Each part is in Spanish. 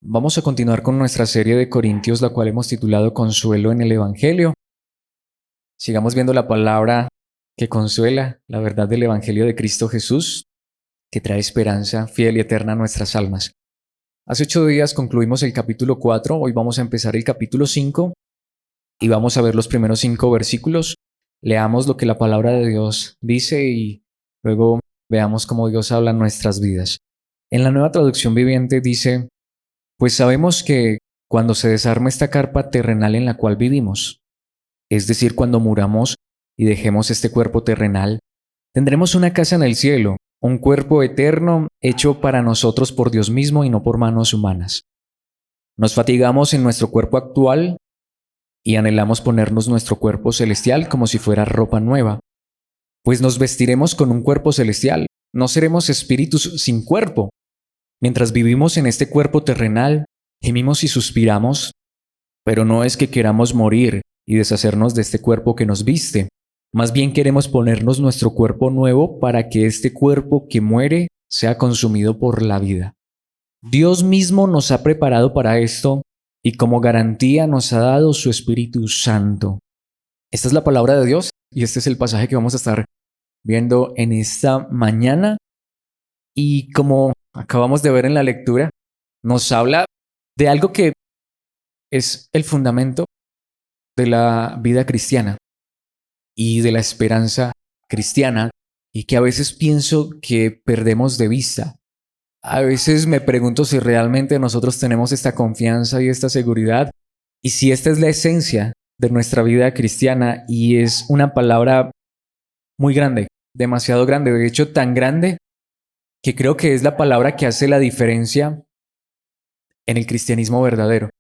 Vamos a continuar con nuestra serie de Corintios, la cual hemos titulado Consuelo en el Evangelio. Sigamos viendo la palabra que consuela, la verdad del Evangelio de Cristo Jesús, que trae esperanza fiel y eterna a nuestras almas. Hace 8 días concluimos el capítulo 4, hoy vamos a empezar el capítulo 5 y vamos a ver los primeros 5 versículos. Leamos lo que la palabra de Dios dice y luego veamos cómo Dios habla en nuestras vidas. En la Nueva Traducción Viviente dice: pues sabemos que cuando se desarme esta carpa terrenal en la cual vivimos, es decir, cuando muramos y dejemos este cuerpo terrenal, tendremos una casa en el cielo, un cuerpo eterno hecho para nosotros por Dios mismo y no por manos humanas. Nos fatigamos en nuestro cuerpo actual y anhelamos ponernos nuestro cuerpo celestial como si fuera ropa nueva, pues nos vestiremos con un cuerpo celestial, no seremos espíritus sin cuerpo. Mientras vivimos en este cuerpo terrenal, gemimos y suspiramos, pero no es que queramos morir y deshacernos de este cuerpo que nos viste. Más bien queremos ponernos nuestro cuerpo nuevo para que este cuerpo que muere sea consumido por la vida. Dios mismo nos ha preparado para esto y como garantía nos ha dado su Espíritu Santo. Esta es la palabra de Dios y este es el pasaje que vamos a estar viendo en esta mañana. Y como acabamos de ver en la lectura, nos habla de algo que es el fundamento de la vida cristiana y de la esperanza cristiana, y que a veces pienso que perdemos de vista. A veces me pregunto si realmente nosotros tenemos esta confianza y esta seguridad, y si esta es la esencia de nuestra vida cristiana, y es una palabra muy grande, demasiado grande, de hecho tan grande que creo que es la palabra que hace la diferencia en el cristianismo verdadero.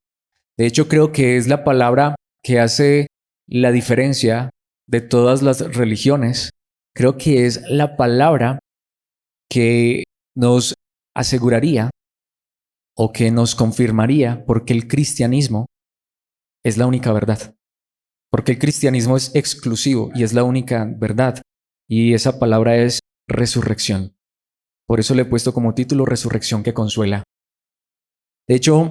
De hecho, creo que es la palabra que hace la diferencia de todas las religiones. Creo que es la palabra que nos aseguraría o que nos confirmaría porque el cristianismo es la única verdad. Porque el cristianismo es exclusivo y es la única verdad. Y esa palabra es resurrección. Por eso le he puesto como título Resurrección que consuela. De hecho,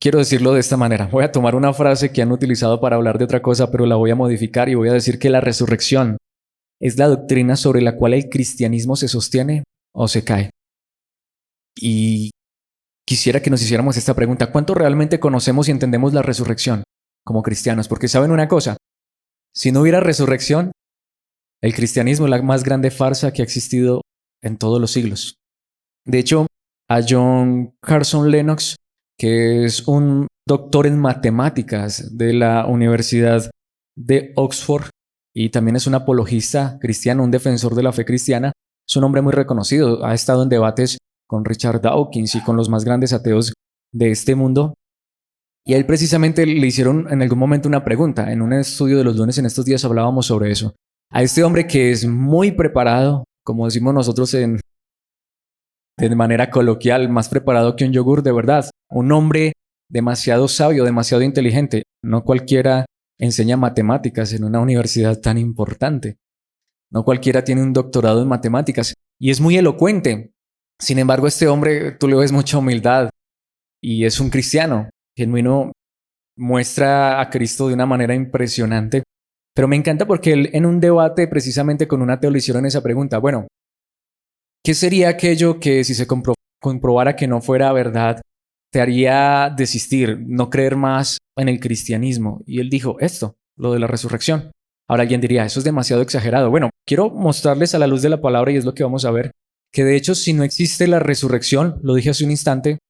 quiero decirlo de esta manera. Voy a tomar una frase que han utilizado para hablar de otra cosa, pero la voy a modificar y voy a decir que la resurrección es la doctrina sobre la cual el cristianismo se sostiene o se cae. Y quisiera que nos hiciéramos esta pregunta: ¿cuánto realmente conocemos y entendemos la resurrección como cristianos? Porque saben una cosa, si no hubiera resurrección, el cristianismo es la más grande farsa que ha existido en todos los siglos. De hecho, a John Carson Lennox, que es un doctor en matemáticas de la Universidad de Oxford y también es un apologista cristiano, un defensor de la fe cristiana, es un hombre muy reconocido, ha estado en debates con Richard Dawkins y con los más grandes ateos de este mundo. Y a él precisamente le hicieron en algún momento una pregunta. En un estudio de los lunes en estos días hablábamos sobre eso. A este hombre que es muy preparado, como decimos nosotros de manera coloquial, más preparado que un yogur, de verdad. Un hombre demasiado sabio, demasiado inteligente. No cualquiera enseña matemáticas en una universidad tan importante. No cualquiera tiene un doctorado en matemáticas y es muy elocuente. Sin embargo, este hombre, tú le ves mucha humildad y es un cristiano genuino, muestra a Cristo de una manera impresionante. Pero me encanta porque él, en un debate precisamente con un ateo, le hicieron esa pregunta: bueno, ¿qué sería aquello que si se comprobara que no fuera verdad, te haría desistir, no creer más en el cristianismo? Y él dijo esto, lo de la resurrección. Ahora alguien diría, eso es demasiado exagerado. Bueno, quiero mostrarles a la luz de la palabra, y es lo que vamos a ver, que de hecho si no existe la resurrección, lo dije hace un instante,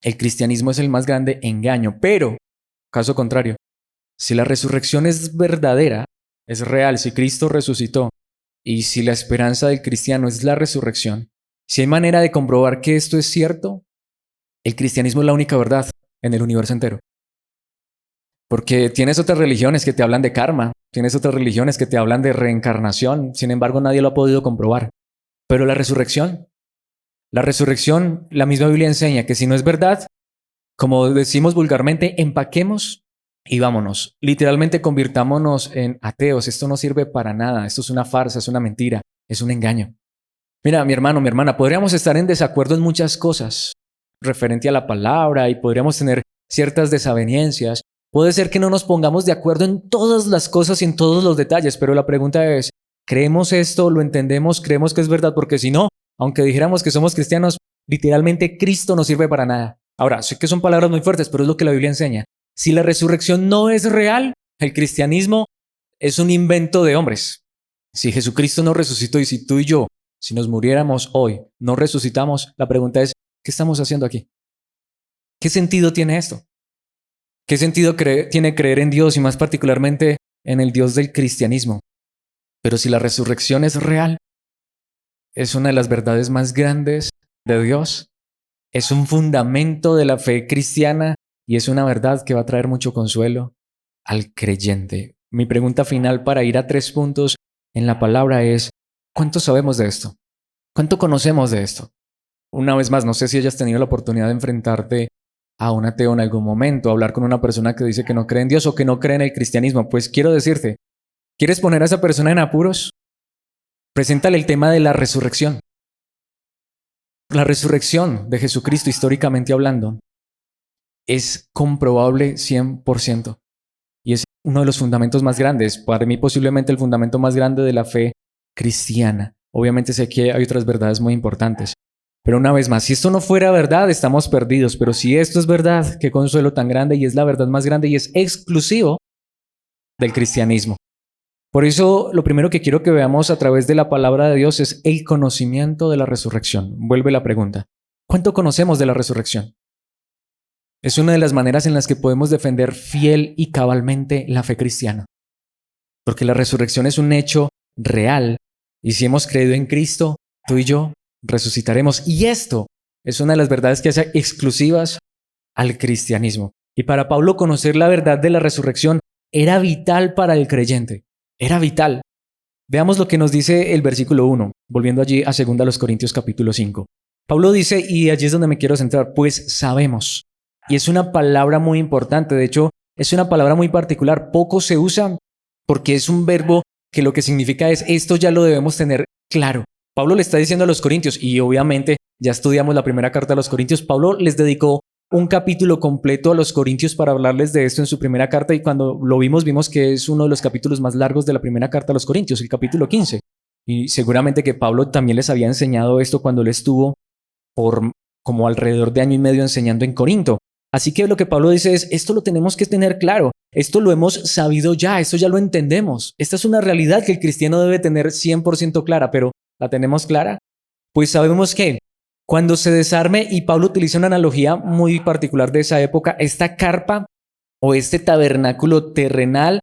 el cristianismo es el más grande engaño. Pero, caso contrario, si la resurrección es verdadera, es real, si Cristo resucitó, y si la esperanza del cristiano es la resurrección, si hay manera de comprobar que esto es cierto, el cristianismo es la única verdad en el universo entero. Porque tienes otras religiones que te hablan de karma, tienes otras religiones que te hablan de reencarnación, sin embargo nadie lo ha podido comprobar. Pero la resurrección, la misma Biblia enseña que si no es verdad, como decimos vulgarmente, empaquemos y vámonos. Literalmente convirtámonos en ateos. Esto no sirve para nada. Esto es una farsa, es una mentira, es un engaño. Mira, mi hermano, mi hermana, podríamos estar en desacuerdo en muchas cosas. referente a la palabra y podríamos tener ciertas desavenencias. Puede ser que no nos pongamos de acuerdo en todas las cosas y en todos los detalles, pero la pregunta es, ¿creemos esto? ¿Lo entendemos? ¿Creemos que es verdad? Porque si no, aunque dijéramos que somos cristianos, literalmente Cristo no sirve para nada. Ahora, sé que son palabras muy fuertes, pero es lo que la Biblia enseña. Si la resurrección no es real, el cristianismo es un invento de hombres. Si Jesucristo no resucitó y si tú y yo, si nos muriéramos hoy, no resucitamos, la pregunta es, ¿qué estamos haciendo aquí? ¿Qué sentido tiene esto? ¿Qué sentido tiene creer en Dios y más particularmente en el Dios del cristianismo? Pero si la resurrección es real, es una de las verdades más grandes de Dios, es un fundamento de la fe cristiana y es una verdad que va a traer mucho consuelo al creyente. Mi pregunta final para ir a 3 puntos en la palabra es, ¿cuánto sabemos de esto? ¿Cuánto conocemos de esto? Una vez más, no sé si hayas tenido la oportunidad de enfrentarte a un ateo en algún momento, hablar con una persona que dice que no cree en Dios o que no cree en el cristianismo. Pues quiero decirte, ¿quieres poner a esa persona en apuros? Preséntale el tema de la resurrección. La resurrección de Jesucristo, históricamente hablando, es comprobable 100%. Y es uno de los fundamentos más grandes, para mí posiblemente el fundamento más grande de la fe cristiana. Obviamente sé que hay otras verdades muy importantes. Pero una vez más, si esto no fuera verdad, estamos perdidos. Pero si esto es verdad, qué consuelo tan grande y es la verdad más grande y es exclusivo del cristianismo. Por eso, lo primero que quiero que veamos a través de la palabra de Dios es el conocimiento de la resurrección. Vuelve la pregunta. ¿Cuánto conocemos de la resurrección? Es una de las maneras en las que podemos defender fiel y cabalmente la fe cristiana. Porque la resurrección es un hecho real. Y si hemos creído en Cristo, tú y yo resucitaremos. Y esto es una de las verdades que hace exclusivas al cristianismo. Y para Pablo conocer la verdad de la resurrección era vital para el creyente. Era vital. Veamos lo que nos dice el versículo 1, volviendo allí a 2 Corintios capítulo 5. Pablo dice, y allí es donde me quiero centrar, pues sabemos. Y es una palabra muy importante, de hecho, es una palabra muy particular, poco se usa porque es un verbo que lo que significa es, esto ya lo debemos tener claro. Pablo le está diciendo a los corintios, y obviamente ya estudiamos la primera carta a los corintios, Pablo les dedicó un capítulo completo a los corintios para hablarles de esto en su primera carta y cuando lo vimos que es uno de los capítulos más largos de la primera carta a los corintios, el capítulo 15. Y seguramente que Pablo también les había enseñado esto cuando él estuvo por como alrededor de año y medio enseñando en Corinto. Así que lo que Pablo dice es, esto lo tenemos que tener claro, esto lo hemos sabido ya, esto ya lo entendemos. Esta es una realidad que el cristiano debe tener 100% clara, pero ¿la tenemos clara? Pues sabemos que cuando se desarme, y Pablo utiliza una analogía muy particular de esa época, esta carpa o este tabernáculo terrenal,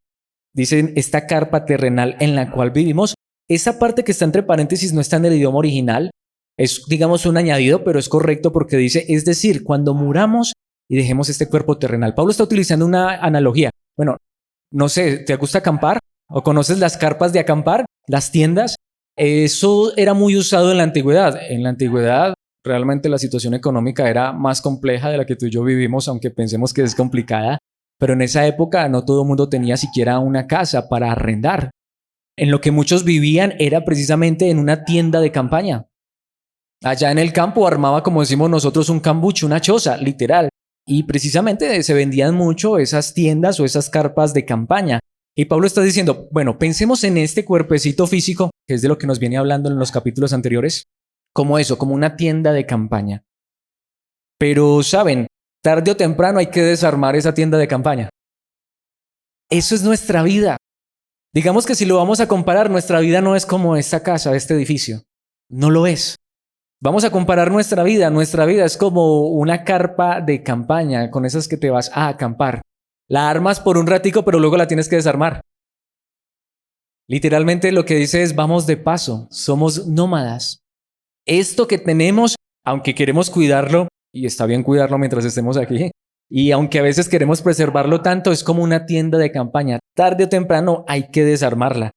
dicen esta carpa terrenal en la cual vivimos, esa parte que está entre paréntesis no está en el idioma original, es digamos un añadido, pero es correcto porque dice, es decir, cuando muramos y dejemos este cuerpo terrenal. Pablo está utilizando una analogía. Bueno, no sé, ¿te gusta acampar? ¿O conoces las carpas de acampar? Las tiendas. Eso era muy usado en la antigüedad. En la antigüedad realmente la situación económica era más compleja de la que tú y yo vivimos, aunque pensemos que es complicada. Pero en esa época no todo el mundo tenía siquiera una casa para arrendar. En lo que muchos vivían era precisamente en una tienda de campaña. Allá en el campo armaba, como decimos nosotros, un cambucho, una choza, literal. Y precisamente se vendían mucho esas tiendas o esas carpas de campaña. Y Pablo está diciendo, bueno, pensemos en este cuerpecito físico, que es de lo que nos viene hablando en los capítulos anteriores, como eso, como una tienda de campaña. Pero, ¿saben? Tarde o temprano hay que desarmar esa tienda de campaña. Eso es nuestra vida. Digamos que si lo vamos a comparar, nuestra vida no es como esta casa, este edificio. No lo es. Vamos a comparar nuestra vida. Nuestra vida es como una carpa de campaña, con esas que te vas a acampar. La armas por un ratico, pero luego la tienes que desarmar. Literalmente lo que dice es, vamos de paso, somos nómadas. Esto que tenemos, aunque queremos cuidarlo, y está bien cuidarlo mientras estemos aquí, y aunque a veces queremos preservarlo tanto, es como una tienda de campaña. Tarde o temprano hay que desarmarla.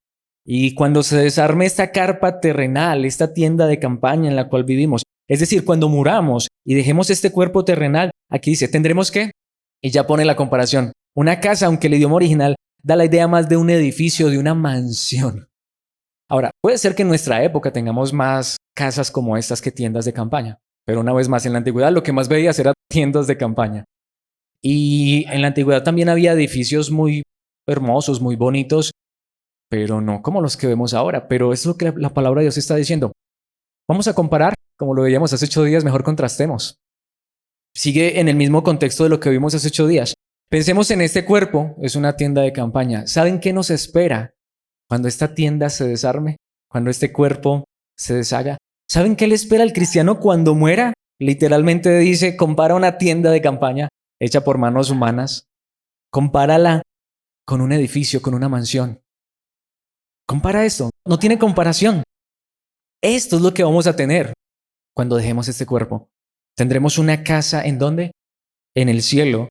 Y cuando se desarme esta carpa terrenal, esta tienda de campaña en la cual vivimos, es decir, cuando muramos y dejemos este cuerpo terrenal, aquí dice, ¿tendremos qué? Y ya pone la comparación. Una casa, aunque el idioma original da la idea más de un edificio, de una mansión. Ahora, puede ser que en nuestra época tengamos más casas como estas que tiendas de campaña. Pero una vez más, en la antigüedad lo que más veías eran tiendas de campaña. Y en la antigüedad también había edificios muy hermosos, muy bonitos, pero no como los que vemos ahora. Pero es lo que la palabra de Dios está diciendo. Vamos a comparar, como lo veíamos hace 8 días, mejor contrastemos. Sigue en el mismo contexto de lo que vimos hace 8 días. Pensemos en este cuerpo, es una tienda de campaña. ¿Saben qué nos espera cuando esta tienda se desarme? Cuando este cuerpo se deshaga. ¿Saben qué le espera al cristiano cuando muera? Literalmente dice, compara una tienda de campaña hecha por manos humanas. Compárala con un edificio, con una mansión. Compara esto, no tiene comparación. Esto es lo que vamos a tener cuando dejemos este cuerpo. Tendremos una casa ¿en dónde? En el cielo.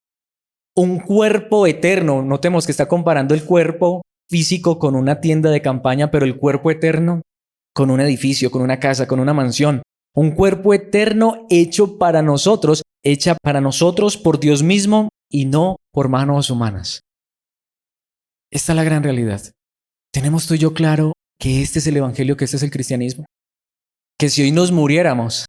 Un cuerpo eterno. Notemos que está comparando el cuerpo físico con una tienda de campaña, pero el cuerpo eterno con un edificio, con una casa, con una mansión. Un cuerpo eterno hecho para nosotros, hecha para nosotros por Dios mismo y no por manos humanas. Esta es la gran realidad. ¿Tenemos tú y yo claro que este es el evangelio, que este es el cristianismo? Que si hoy nos muriéramos,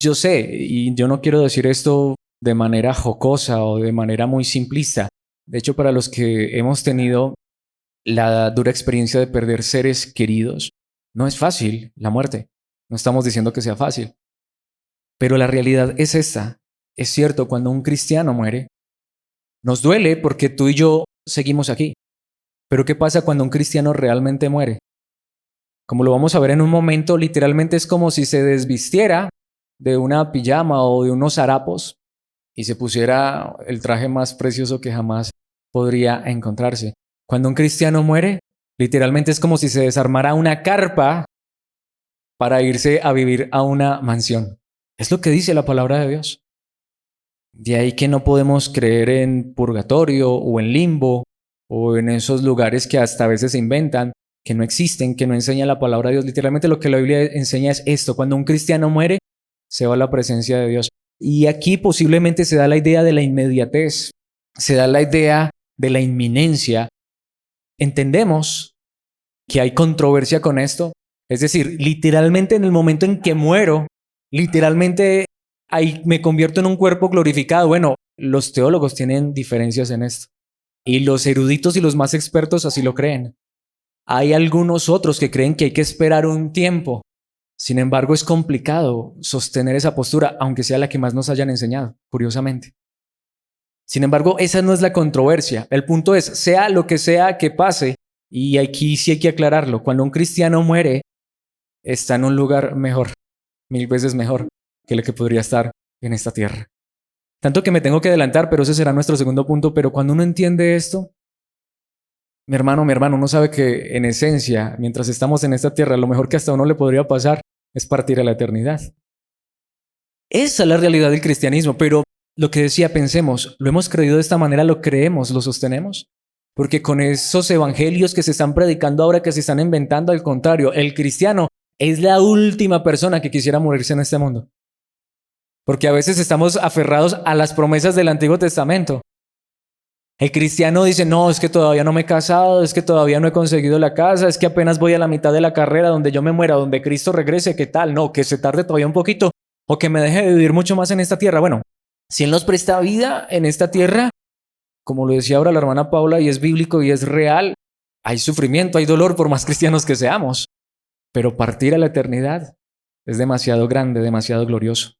yo sé, y yo no quiero decir esto de manera jocosa o de manera muy simplista. De hecho, para los que hemos tenido la dura experiencia de perder seres queridos, no es fácil la muerte. No estamos diciendo que sea fácil. Pero la realidad es esta. Es cierto, cuando un cristiano muere, nos duele porque tú y yo seguimos aquí. Pero ¿qué pasa cuando un cristiano realmente muere? Como lo vamos a ver en un momento, literalmente es como si se desvistiera de una pijama o de unos harapos y se pusiera el traje más precioso que jamás podría encontrarse. Cuando un cristiano muere, literalmente es como si se desarmara una carpa para irse a vivir a una mansión. Es lo que dice la palabra de Dios. De ahí que no podemos creer en purgatorio o en limbo o en esos lugares que hasta a veces se inventan, que no existen, que no enseña la palabra de Dios. Literalmente lo que la Biblia enseña es esto. Cuando un cristiano muere, se va a la presencia de Dios. Y aquí posiblemente se da la idea de la inmediatez, se da la idea de la inminencia. Entendemos que hay controversia con esto. Es decir, literalmente en el momento en que muero, literalmente ahí me convierto en un cuerpo glorificado. Bueno, los teólogos tienen diferencias en esto. Y los eruditos y los más expertos así lo creen. Hay algunos otros que creen que hay que esperar un tiempo. Sin embargo, es complicado sostener esa postura, aunque sea la que más nos hayan enseñado, curiosamente. Sin embargo, esa no es la controversia. El punto es, sea lo que sea que pase, y aquí sí hay que aclararlo, cuando un cristiano muere, está en un lugar mejor, 1000 veces mejor que el que podría estar en esta tierra. Tanto que me tengo que adelantar, pero ese será nuestro segundo punto. Pero cuando uno entiende esto, mi hermano, uno sabe que en esencia, mientras estamos en esta tierra, lo mejor que hasta a uno le podría pasar es partir a la eternidad. Esa es la realidad del cristianismo, pero lo que decía, pensemos, ¿lo hemos creído de esta manera? ¿Lo creemos? ¿Lo sostenemos? Porque con esos evangelios que se están predicando ahora, que se están inventando, al contrario, el cristiano es la última persona que quisiera morirse en este mundo. Porque a veces estamos aferrados a las promesas del Antiguo Testamento. El cristiano dice, no, es que todavía no me he casado, es que todavía no he conseguido la casa, es que apenas voy a la mitad de la carrera, donde yo me muera, donde Cristo regrese, ¿qué tal? No, que se tarde todavía un poquito o que me deje de vivir mucho más en esta tierra. Bueno, si Él nos presta vida en esta tierra, como lo decía ahora la hermana Paula, y es bíblico y es real, hay sufrimiento, hay dolor por más cristianos que seamos, pero partir a la eternidad es demasiado grande, demasiado glorioso.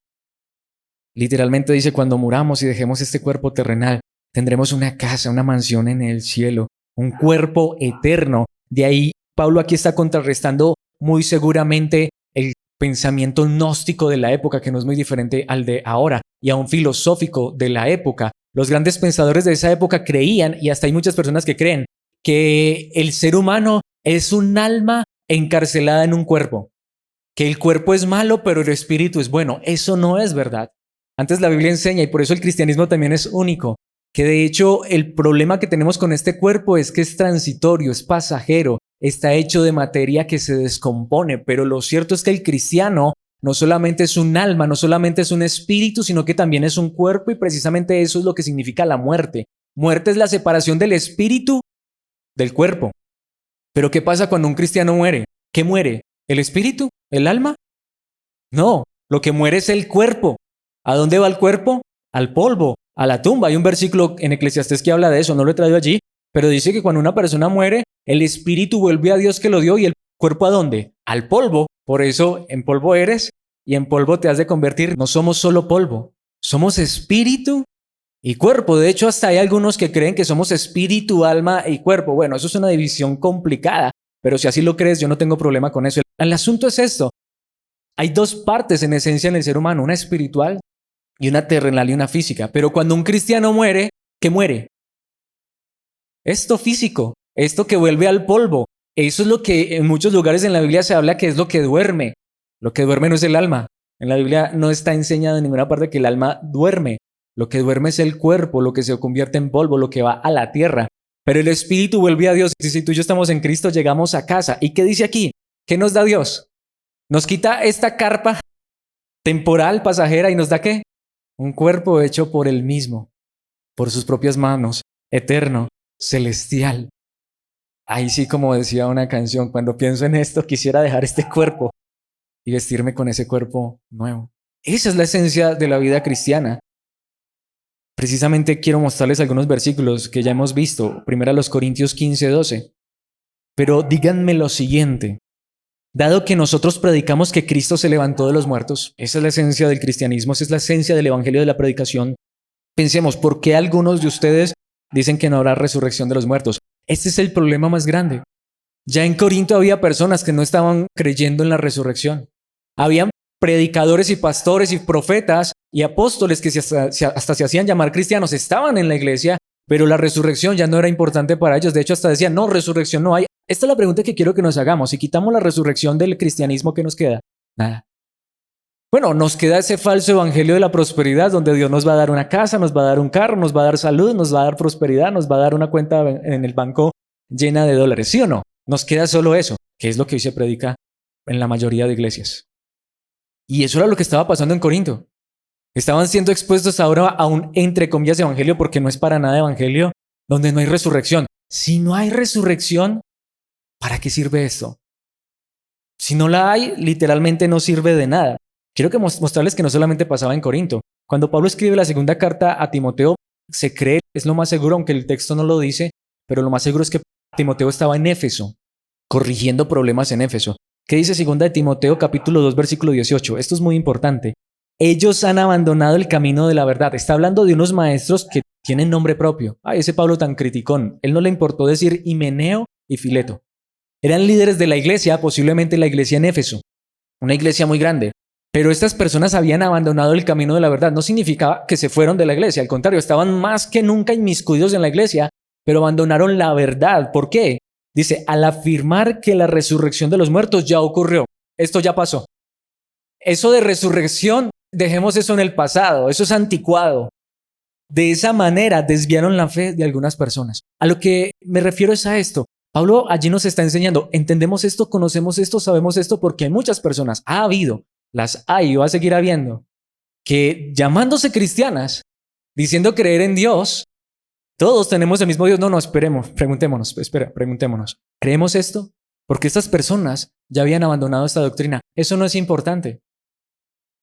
Literalmente dice, cuando muramos y dejemos este cuerpo terrenal, tendremos una casa, una mansión en el cielo, un cuerpo eterno. De ahí, Pablo aquí está contrarrestando muy seguramente el pensamiento gnóstico de la época, que no es muy diferente al de ahora, y a un filosófico de la época. Los grandes pensadores de esa época creían, y hasta hay muchas personas que creen, que el ser humano es un alma encarcelada en un cuerpo, que el cuerpo es malo, pero el espíritu es bueno. Eso no es verdad. Antes la Biblia enseña, y por eso el cristianismo también es único, que de hecho el problema que tenemos con este cuerpo es que es transitorio, es pasajero, está hecho de materia que se descompone, pero lo cierto es que el cristiano no solamente es un alma, no solamente es un espíritu, sino que también es un cuerpo, y precisamente eso es lo que significa la muerte. Muerte es la separación del espíritu del cuerpo. Pero ¿qué pasa cuando un cristiano muere? ¿Qué muere? ¿El espíritu? ¿El alma? No, Lo que muere es el cuerpo. ¿A dónde va el cuerpo? Al polvo, a la tumba. Hay un versículo en Eclesiastés que habla de eso, no lo he traído allí, pero dice que cuando una persona muere, el espíritu vuelve a Dios que lo dio y el cuerpo ¿a dónde? Al polvo. Por eso en polvo eres y en polvo te has de convertir. No somos solo polvo, somos espíritu y cuerpo. De hecho, hasta hay algunos que creen que somos espíritu, alma y cuerpo. Bueno, eso es una división complicada, pero si así lo crees, yo no tengo problema con eso. El asunto es esto. Hay dos partes en esencia en el ser humano, una espiritual y una terrenal y una física. Pero cuando un cristiano muere, ¿qué muere? Esto físico, esto que vuelve al polvo. Eso es lo que en muchos lugares en la Biblia se habla que es lo que duerme. Lo que duerme no es el alma. En la Biblia no está enseñado en ninguna parte que el alma duerme. Lo que duerme es el cuerpo, lo que se convierte en polvo, lo que va a la tierra. Pero el espíritu vuelve a Dios. Y si tú y yo estamos en Cristo, llegamos a casa. ¿Y qué dice aquí? ¿Qué nos da Dios? Nos quita esta carpa temporal, pasajera, y nos da ¿qué? Un cuerpo hecho por Él mismo, por sus propias manos, eterno, celestial. Ahí sí, como decía una canción, cuando pienso en esto, quisiera dejar este cuerpo y vestirme con ese cuerpo nuevo. Esa es la esencia de la vida cristiana. Precisamente quiero mostrarles algunos versículos que ya hemos visto. Primero los Corintios 15:12. Pero díganme lo siguiente. Dado que nosotros predicamos que Cristo se levantó de los muertos, esa es la esencia del cristianismo, esa es la esencia del evangelio de la predicación. Pensemos, ¿por qué algunos de ustedes dicen que no habrá resurrección de los muertos? Este es el problema más grande. Ya en Corinto había personas que no estaban creyendo en la resurrección. Habían predicadores y pastores y profetas y apóstoles que hasta se hacían llamar cristianos, estaban en la iglesia, pero la resurrección ya no era importante para ellos. De hecho, hasta decían, no, resurrección no hay. Esta es la pregunta que quiero que nos hagamos. Si quitamos la resurrección del cristianismo, ¿qué nos queda? Nada. Bueno, nos queda ese falso evangelio de la prosperidad, donde Dios nos va a dar una casa, nos va a dar un carro, nos va a dar salud, nos va a dar prosperidad, nos va a dar una cuenta en el banco llena de dólares. ¿Sí o no? Nos queda solo eso, que es lo que hoy se predica en la mayoría de iglesias. Y eso era lo que estaba pasando en Corinto. Estaban siendo expuestos ahora a un, entre comillas, evangelio, porque no es para nada evangelio, donde no hay resurrección. Si no hay resurrección, ¿para qué sirve esto? Si no la hay, literalmente no sirve de nada. Quiero que mostrarles que no solamente pasaba en Corinto. Cuando Pablo escribe la segunda carta a Timoteo, se cree, es lo más seguro, aunque el texto no lo dice, pero lo más seguro es que Timoteo estaba en Éfeso, corrigiendo problemas en Éfeso. ¿Qué dice segunda de Timoteo capítulo 2 versículo 18? Esto es muy importante. Ellos han abandonado el camino de la verdad. Está hablando de unos maestros que tienen nombre propio. Ay, ese Pablo tan criticón. Él no le importó decir Himeneo y Fileto. Eran líderes de la iglesia, posiblemente la iglesia en Éfeso, una iglesia muy grande. Pero estas personas habían abandonado el camino de la verdad. No significaba que se fueron de la iglesia, al contrario, estaban más que nunca inmiscuidos en la iglesia, pero abandonaron la verdad. ¿Por qué? Dice, al afirmar que la resurrección de los muertos ya ocurrió. Esto ya pasó. Eso de resurrección, dejemos eso en el pasado, eso es anticuado. De esa manera desviaron la fe de algunas personas. A lo que me refiero es a esto. Pablo allí nos está enseñando, entendemos esto, conocemos esto, sabemos esto, porque hay muchas personas, ha habido, las hay y va a seguir habiendo, que llamándose cristianas, diciendo creer en Dios, todos tenemos el mismo Dios. No, esperemos, preguntémonos. ¿Creemos esto? Porque estas personas ya habían abandonado esta doctrina. Eso no es importante.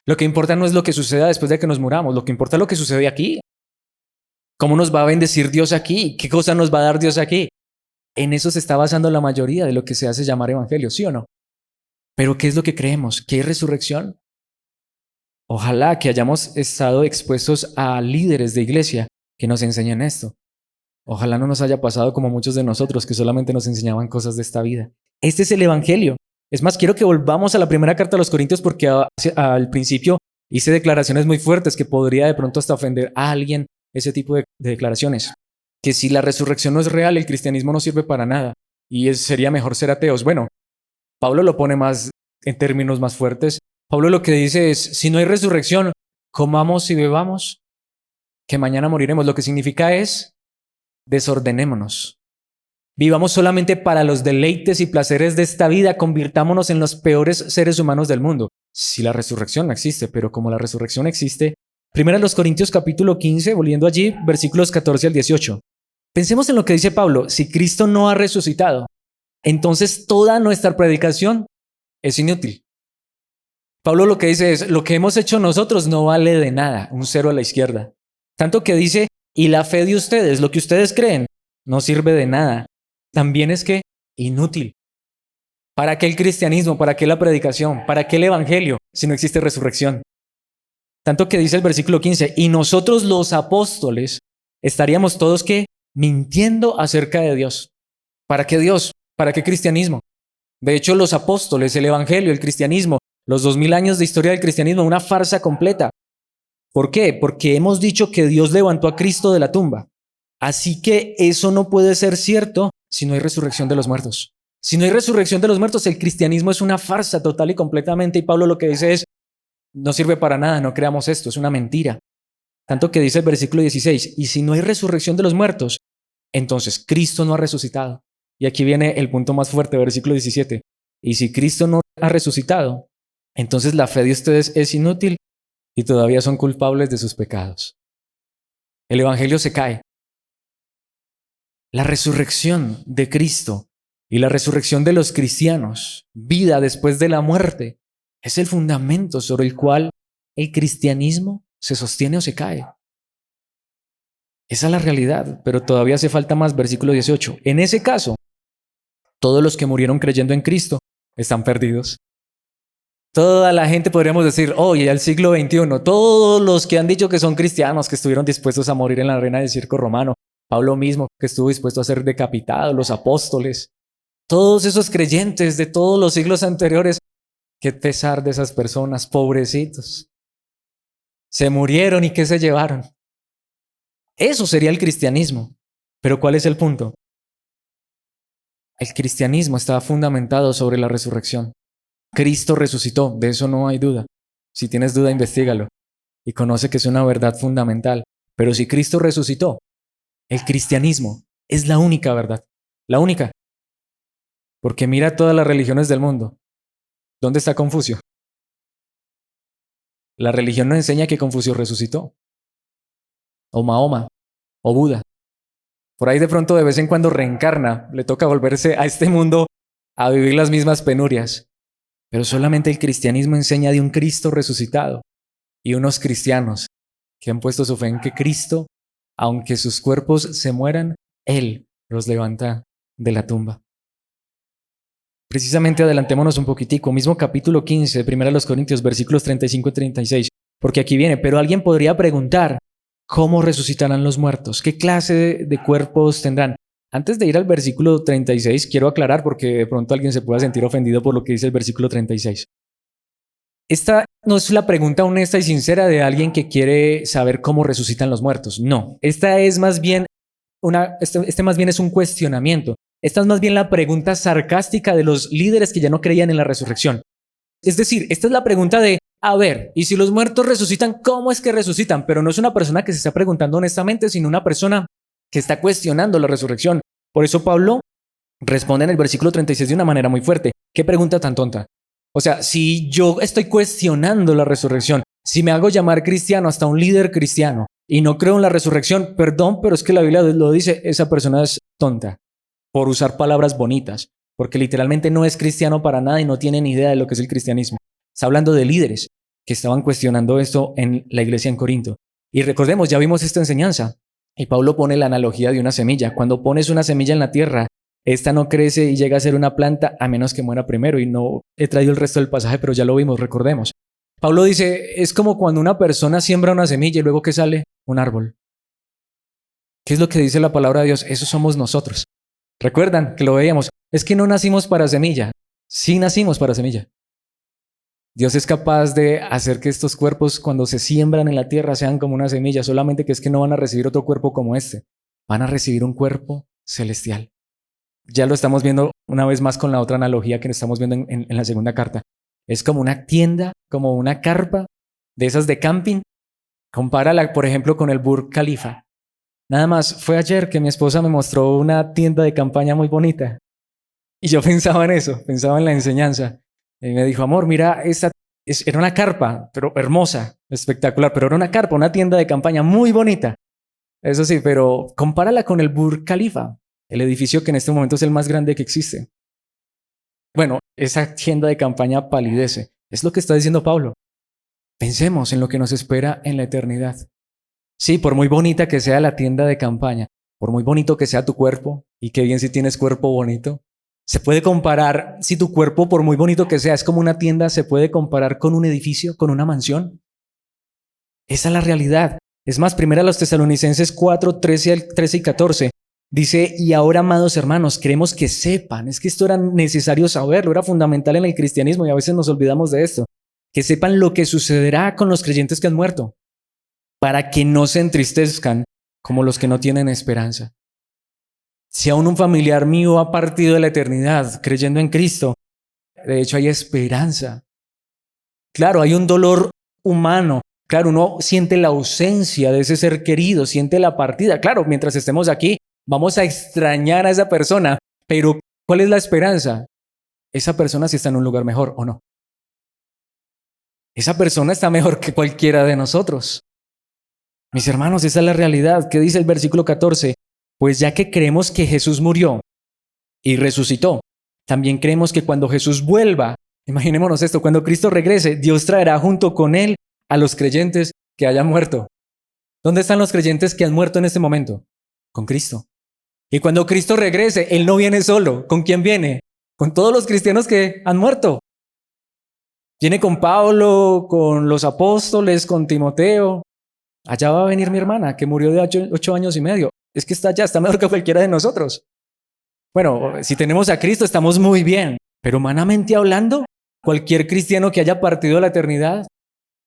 Lo que importa no es lo que suceda después de que nos muramos, lo que importa es lo que sucede aquí. ¿Cómo nos va a bendecir Dios aquí? ¿Qué cosa nos va a dar Dios aquí? En eso se está basando la mayoría de lo que se hace llamar evangelio, ¿sí o no? Pero ¿qué es lo que creemos? ¿Que hay resurrección? Ojalá que hayamos estado expuestos a líderes de iglesia que nos enseñen esto. Ojalá no nos haya pasado como muchos de nosotros que solamente nos enseñaban cosas de esta vida. Este es el evangelio. Es más, quiero que volvamos a la primera carta a los Corintios porque al principio hice declaraciones muy fuertes que podría de pronto hasta ofender a alguien, ese tipo de declaraciones. Que si la resurrección no es real, el cristianismo no sirve para nada y sería mejor ser ateos. Bueno, Pablo lo pone más en términos más fuertes. Pablo lo que dice es, si no hay resurrección, comamos y bebamos, que mañana moriremos. Lo que significa es, desordenémonos. Vivamos solamente para los deleites y placeres de esta vida, convirtámonos en los peores seres humanos del mundo. Si la resurrección no existe, pero como la resurrección existe, primero los Corintios capítulo 15, volviendo allí, versículos 14 al 18. Pensemos en lo que dice Pablo, si Cristo no ha resucitado, entonces toda nuestra predicación es inútil. Pablo lo que dice es, lo que hemos hecho nosotros no vale de nada, un cero a la izquierda. Tanto que dice, y la fe de ustedes, lo que ustedes creen, no sirve de nada. También es que inútil. ¿Para qué el cristianismo? ¿Para qué la predicación? ¿Para qué el evangelio si no existe resurrección? Tanto que dice el versículo 15, y nosotros los apóstoles estaríamos todos que mintiendo acerca de Dios. ¿Para qué Dios? ¿Para qué cristianismo? De hecho, los apóstoles, el evangelio, el cristianismo, los 2000 años de historia del cristianismo, una farsa completa. ¿Por qué? Porque hemos dicho que Dios levantó a Cristo de la tumba. Así que eso no puede ser cierto si no hay resurrección de los muertos. Si no hay resurrección de los muertos, el cristianismo es una farsa total y completamente. Y Pablo lo que dice es, no sirve para nada, no creamos esto, es una mentira. Tanto que dice el versículo 16, y si no hay resurrección de los muertos, entonces Cristo no ha resucitado. Y aquí viene el punto más fuerte, versículo 17. Y si Cristo no ha resucitado, entonces la fe de ustedes es inútil y todavía son culpables de sus pecados. El evangelio se cae. La resurrección de Cristo y la resurrección de los cristianos, vida después de la muerte, es el fundamento sobre el cual el cristianismo se sostiene o se cae. Esa es la realidad, pero todavía hace falta más. Versículo 18. En ese caso, todos los que murieron creyendo en Cristo están perdidos. Toda la gente, podríamos decir, hoy, al siglo XXI, todos los que han dicho que son cristianos, que estuvieron dispuestos a morir en la arena del circo romano, Pablo mismo, que estuvo dispuesto a ser decapitado, los apóstoles, todos esos creyentes de todos los siglos anteriores, qué pesar de esas personas, pobrecitos. Se murieron y ¿qué se llevaron? Eso sería el cristianismo. Pero ¿cuál es el punto? El cristianismo estaba fundamentado sobre la resurrección. Cristo resucitó, de eso no hay duda. Si tienes duda, investígalo y conoce que es una verdad fundamental. Pero si Cristo resucitó, el cristianismo es la única verdad, la única. Porque mira todas las religiones del mundo. ¿Dónde está Confucio? La religión no enseña que Confucio resucitó. O Mahoma, o Buda. Por ahí de pronto de vez en cuando reencarna, le toca volverse a este mundo a vivir las mismas penurias. Pero solamente el cristianismo enseña de un Cristo resucitado y unos cristianos que han puesto su fe en que Cristo, aunque sus cuerpos se mueran, Él los levanta de la tumba. Precisamente adelantémonos un poquitico, mismo capítulo 15 de 1 Corintios, versículos 35 y 36, porque aquí viene, pero alguien podría preguntar, ¿cómo resucitarán los muertos? ¿Qué clase de cuerpos tendrán? Antes de ir al versículo 36, quiero aclarar porque de pronto alguien se pueda sentir ofendido por lo que dice el versículo 36. Esta no es la pregunta honesta y sincera de alguien que quiere saber cómo resucitan los muertos. No, esta es más bien más bien es un cuestionamiento. Esta es más bien la pregunta sarcástica de los líderes que ya no creían en la resurrección. Es decir, esta es la pregunta de, a ver, y si los muertos resucitan, ¿cómo es que resucitan? Pero no es una persona que se está preguntando honestamente, sino una persona que está cuestionando la resurrección. Por eso Pablo responde en el versículo 36 de una manera muy fuerte. ¿Qué pregunta tan tonta? O sea, si yo estoy cuestionando la resurrección, si me hago llamar cristiano, hasta un líder cristiano, y no creo en la resurrección, perdón, pero es que la Biblia lo dice, esa persona es tonta por usar palabras bonitas, porque literalmente no es cristiano para nada y no tiene ni idea de lo que es el cristianismo. Está hablando de líderes que estaban cuestionando esto en la iglesia en Corinto. Y recordemos, ya vimos esta enseñanza. Y Pablo pone la analogía de una semilla. Cuando pones una semilla en la tierra, esta no crece y llega a ser una planta a menos que muera primero. Y no he traído el resto del pasaje, pero ya lo vimos, recordemos. Pablo dice, es como cuando una persona siembra una semilla y luego ¿qué sale? Un árbol. ¿Qué es lo que dice la palabra de Dios? Eso somos nosotros. ¿Recuerdan que lo veíamos? Es que no nacimos para semilla. Sí nacimos para semilla. Dios es capaz de hacer que estos cuerpos cuando se siembran en la tierra sean como una semilla, solamente que es que no van a recibir otro cuerpo como este. Van a recibir un cuerpo celestial. Ya lo estamos viendo una vez más con la otra analogía que estamos viendo en la segunda carta. Es como una tienda, como una carpa de esas de camping. Compárala, por ejemplo, con el Burj Khalifa. Nada más, fue ayer que mi esposa me mostró una tienda de campaña muy bonita. Y yo pensaba en eso, pensaba en la enseñanza. Y me dijo, amor, mira, era una carpa, pero hermosa, espectacular, pero era una carpa, una tienda de campaña muy bonita. Eso sí, pero compárala con el Burj Khalifa, el edificio que en este momento es el más grande que existe. Bueno, esa tienda de campaña palidece. Es lo que está diciendo Pablo. Pensemos en lo que nos espera en la eternidad. Sí, por muy bonita que sea la tienda de campaña, por muy bonito que sea tu cuerpo, y qué bien si tienes cuerpo bonito, se puede comparar, si tu cuerpo, por muy bonito que sea, es como una tienda, se puede comparar con un edificio, con una mansión. Esa es la realidad. Es más, primero a los Tesalonicenses 4, 13 y 14, dice, y ahora, amados hermanos, queremos que sepan, es que esto era necesario saberlo, era fundamental en el cristianismo y a veces nos olvidamos de esto, que sepan lo que sucederá con los creyentes que han muerto, para que no se entristezcan como los que no tienen esperanza. Si aún un familiar mío ha partido de la eternidad creyendo en Cristo, de hecho hay esperanza. Claro, hay un dolor humano. Claro, uno siente la ausencia de ese ser querido, siente la partida. Claro, mientras estemos aquí, vamos a extrañar a esa persona. Pero, ¿cuál es la esperanza? Esa persona sí está en un lugar mejor, ¿o no? Esa persona está mejor que cualquiera de nosotros. Mis hermanos, esa es la realidad. ¿Qué dice el versículo 14? Pues ya que creemos que Jesús murió y resucitó, también creemos que cuando Jesús vuelva, imaginémonos esto, cuando Cristo regrese, Dios traerá junto con Él a los creyentes que hayan muerto. ¿Dónde están los creyentes que han muerto en este momento? Con Cristo. Y cuando Cristo regrese, Él no viene solo. ¿Con quién viene? Con todos los cristianos que han muerto. Viene con Pablo, con los apóstoles, con Timoteo. Allá va a venir mi hermana, que murió de 8 años y medio. Es que está allá, está mejor que cualquiera de nosotros. Bueno, si tenemos a Cristo, estamos muy bien. Pero humanamente hablando, cualquier cristiano que haya partido a la eternidad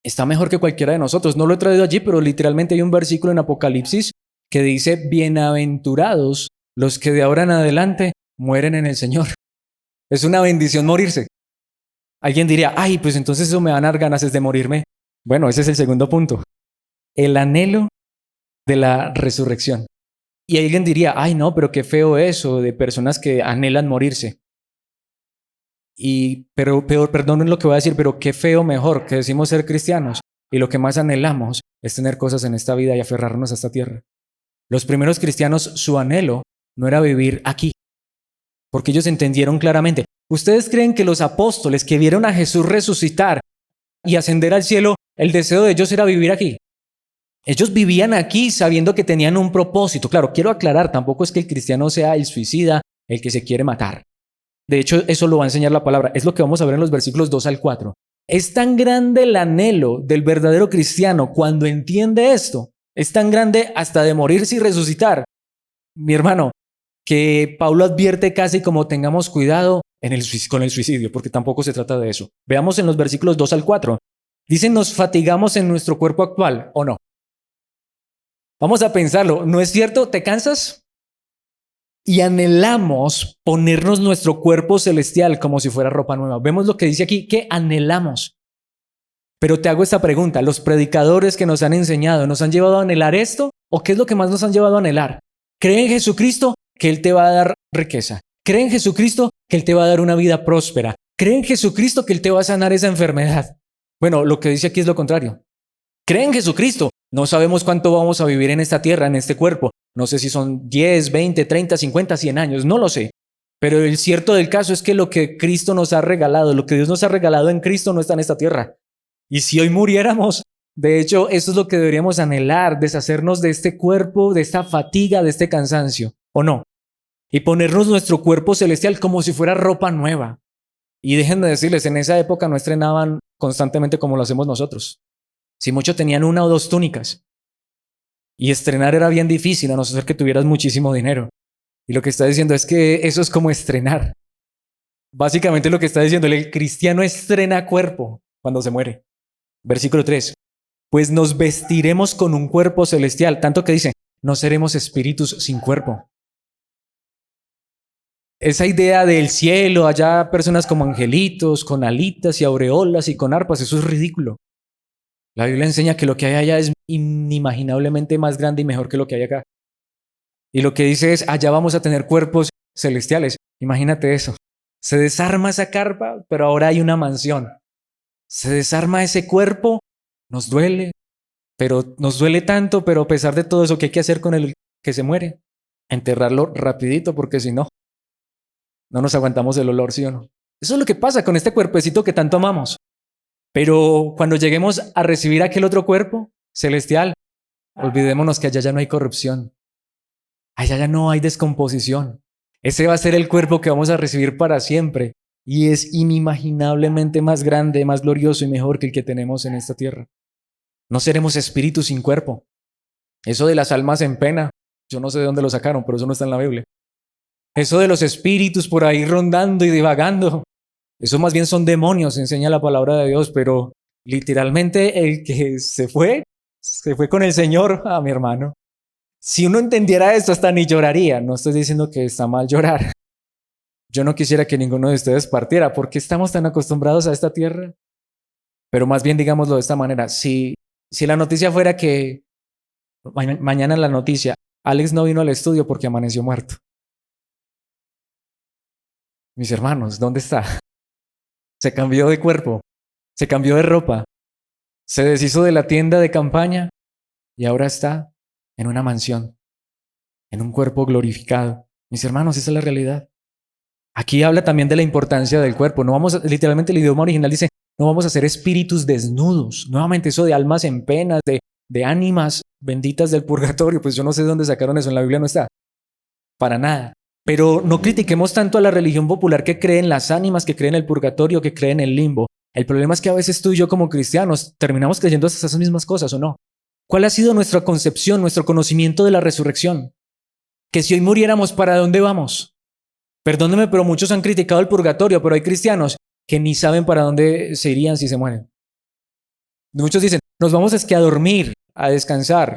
está mejor que cualquiera de nosotros. No lo he traído allí, pero literalmente hay un versículo en Apocalipsis que dice, bienaventurados los que de ahora en adelante mueren en el Señor. Es una bendición morirse. Alguien diría, ay, pues entonces eso me van a dar ganas de morirme. Bueno, ese es el segundo punto. El anhelo de la resurrección. Y alguien diría, ay, no, pero qué feo eso de personas que anhelan morirse. Pero perdonen lo que voy a decir, pero qué feo mejor que decimos ser cristianos y lo que más anhelamos es tener cosas en esta vida y aferrarnos a esta tierra. Los primeros cristianos, su anhelo no era vivir aquí, porque ellos entendieron claramente. ¿Ustedes creen que los apóstoles que vieron a Jesús resucitar y ascender al cielo, el deseo de ellos era vivir aquí? Ellos vivían aquí sabiendo que tenían un propósito. Claro, quiero aclarar, tampoco es que el cristiano sea el suicida, el que se quiere matar. De hecho, eso lo va a enseñar la palabra. Es lo que vamos a ver en los versículos 2 al 4. Es tan grande el anhelo del verdadero cristiano cuando entiende esto. Es tan grande hasta de morirse y resucitar. Mi hermano, que Pablo advierte casi como tengamos cuidado con el suicidio, porque tampoco se trata de eso. Veamos en los versículos 2 al 4. Dicen, nos fatigamos en nuestro cuerpo actual, ¿o no? Vamos a pensarlo. ¿No es cierto? ¿Te cansas? Y anhelamos ponernos nuestro cuerpo celestial como si fuera ropa nueva. Vemos lo que dice aquí, que anhelamos. Pero te hago esta pregunta, ¿los predicadores que nos han enseñado nos han llevado a anhelar esto? ¿O qué es lo que más nos han llevado a anhelar? ¿Cree en Jesucristo que Él te va a dar riqueza? ¿Cree en Jesucristo que Él te va a dar una vida próspera? ¿Cree en Jesucristo que Él te va a sanar esa enfermedad? Bueno, lo que dice aquí es lo contrario. ¿Cree en Jesucristo? No sabemos cuánto vamos a vivir en esta tierra, en este cuerpo. No sé si son 10, 20, 30, 50, 100 años, no lo sé. Pero el cierto del caso es que lo que Cristo nos ha regalado, lo que Dios nos ha regalado en Cristo no está en esta tierra. Y si hoy muriéramos, de hecho, eso es lo que deberíamos anhelar, deshacernos de este cuerpo, de esta fatiga, de este cansancio, ¿o no? Y ponernos nuestro cuerpo celestial como si fuera ropa nueva. Y déjenme decirles, en esa época no estrenaban constantemente como lo hacemos nosotros. Si mucho tenían una o dos túnicas. Y estrenar era bien difícil, a no ser que tuvieras muchísimo dinero. Y lo que está diciendo es que eso es como estrenar. Básicamente lo que está diciendo, el cristiano estrena cuerpo cuando se muere. Versículo 3. Pues nos vestiremos con un cuerpo celestial. Tanto que dice, no seremos espíritus sin cuerpo. Esa idea del cielo, allá personas como angelitos, con alitas y aureolas y con arpas, eso es ridículo. La Biblia enseña que lo que hay allá es inimaginablemente más grande y mejor que lo que hay acá. Y lo que dice es, allá vamos a tener cuerpos celestiales. Imagínate eso. Se desarma esa carpa, pero ahora hay una mansión. Se desarma ese cuerpo, nos duele, pero nos duele tanto, pero a pesar de todo eso, ¿qué hay que hacer con el que se muere? Enterrarlo rapidito, porque si no, no nos aguantamos el olor, ¿sí o no? Eso es lo que pasa con este cuerpecito que tanto amamos. Pero cuando lleguemos a recibir aquel otro cuerpo celestial, olvidémonos que allá ya no hay corrupción, allá ya no hay descomposición. Ese va a ser el cuerpo que vamos a recibir para siempre y es inimaginablemente más grande, más glorioso y mejor que el que tenemos en esta tierra. No seremos espíritus sin cuerpo. Eso de las almas en pena, yo no sé de dónde lo sacaron, pero eso no está en la Biblia. Eso de los espíritus por ahí rondando y divagando, eso más bien son demonios, enseña la palabra de Dios, pero literalmente el que se fue con el Señor, a mi hermano. Si uno entendiera esto, hasta ni lloraría. No estoy diciendo que está mal llorar. Yo no quisiera que ninguno de ustedes partiera. ¿Por qué estamos tan acostumbrados a esta tierra? Pero más bien digámoslo de esta manera. Si la noticia fuera que mañana la noticia, Alex no vino al estudio porque amaneció muerto. Mis hermanos, ¿dónde está? Se cambió de cuerpo, se cambió de ropa, se deshizo de la tienda de campaña y ahora está en una mansión, en un cuerpo glorificado. Mis hermanos, esa es la realidad. Aquí habla también de la importancia del cuerpo. No vamos literalmente el idioma original dice, no vamos a ser espíritus desnudos. Nuevamente eso de almas en penas, de ánimas benditas del purgatorio, pues yo no sé de dónde sacaron eso, en la Biblia no está. Para nada. Pero no critiquemos tanto a la religión popular que cree en las ánimas, que cree en el purgatorio, que cree en el limbo. El problema es que a veces tú y yo como cristianos terminamos creyendo esas mismas cosas, ¿o no? ¿Cuál ha sido nuestra concepción, nuestro conocimiento de la resurrección? Que si hoy muriéramos, ¿para dónde vamos? Perdóneme, pero muchos han criticado el purgatorio, pero hay cristianos que ni saben para dónde se irían si se mueren. Muchos dicen, nos vamos es que a dormir, a descansar.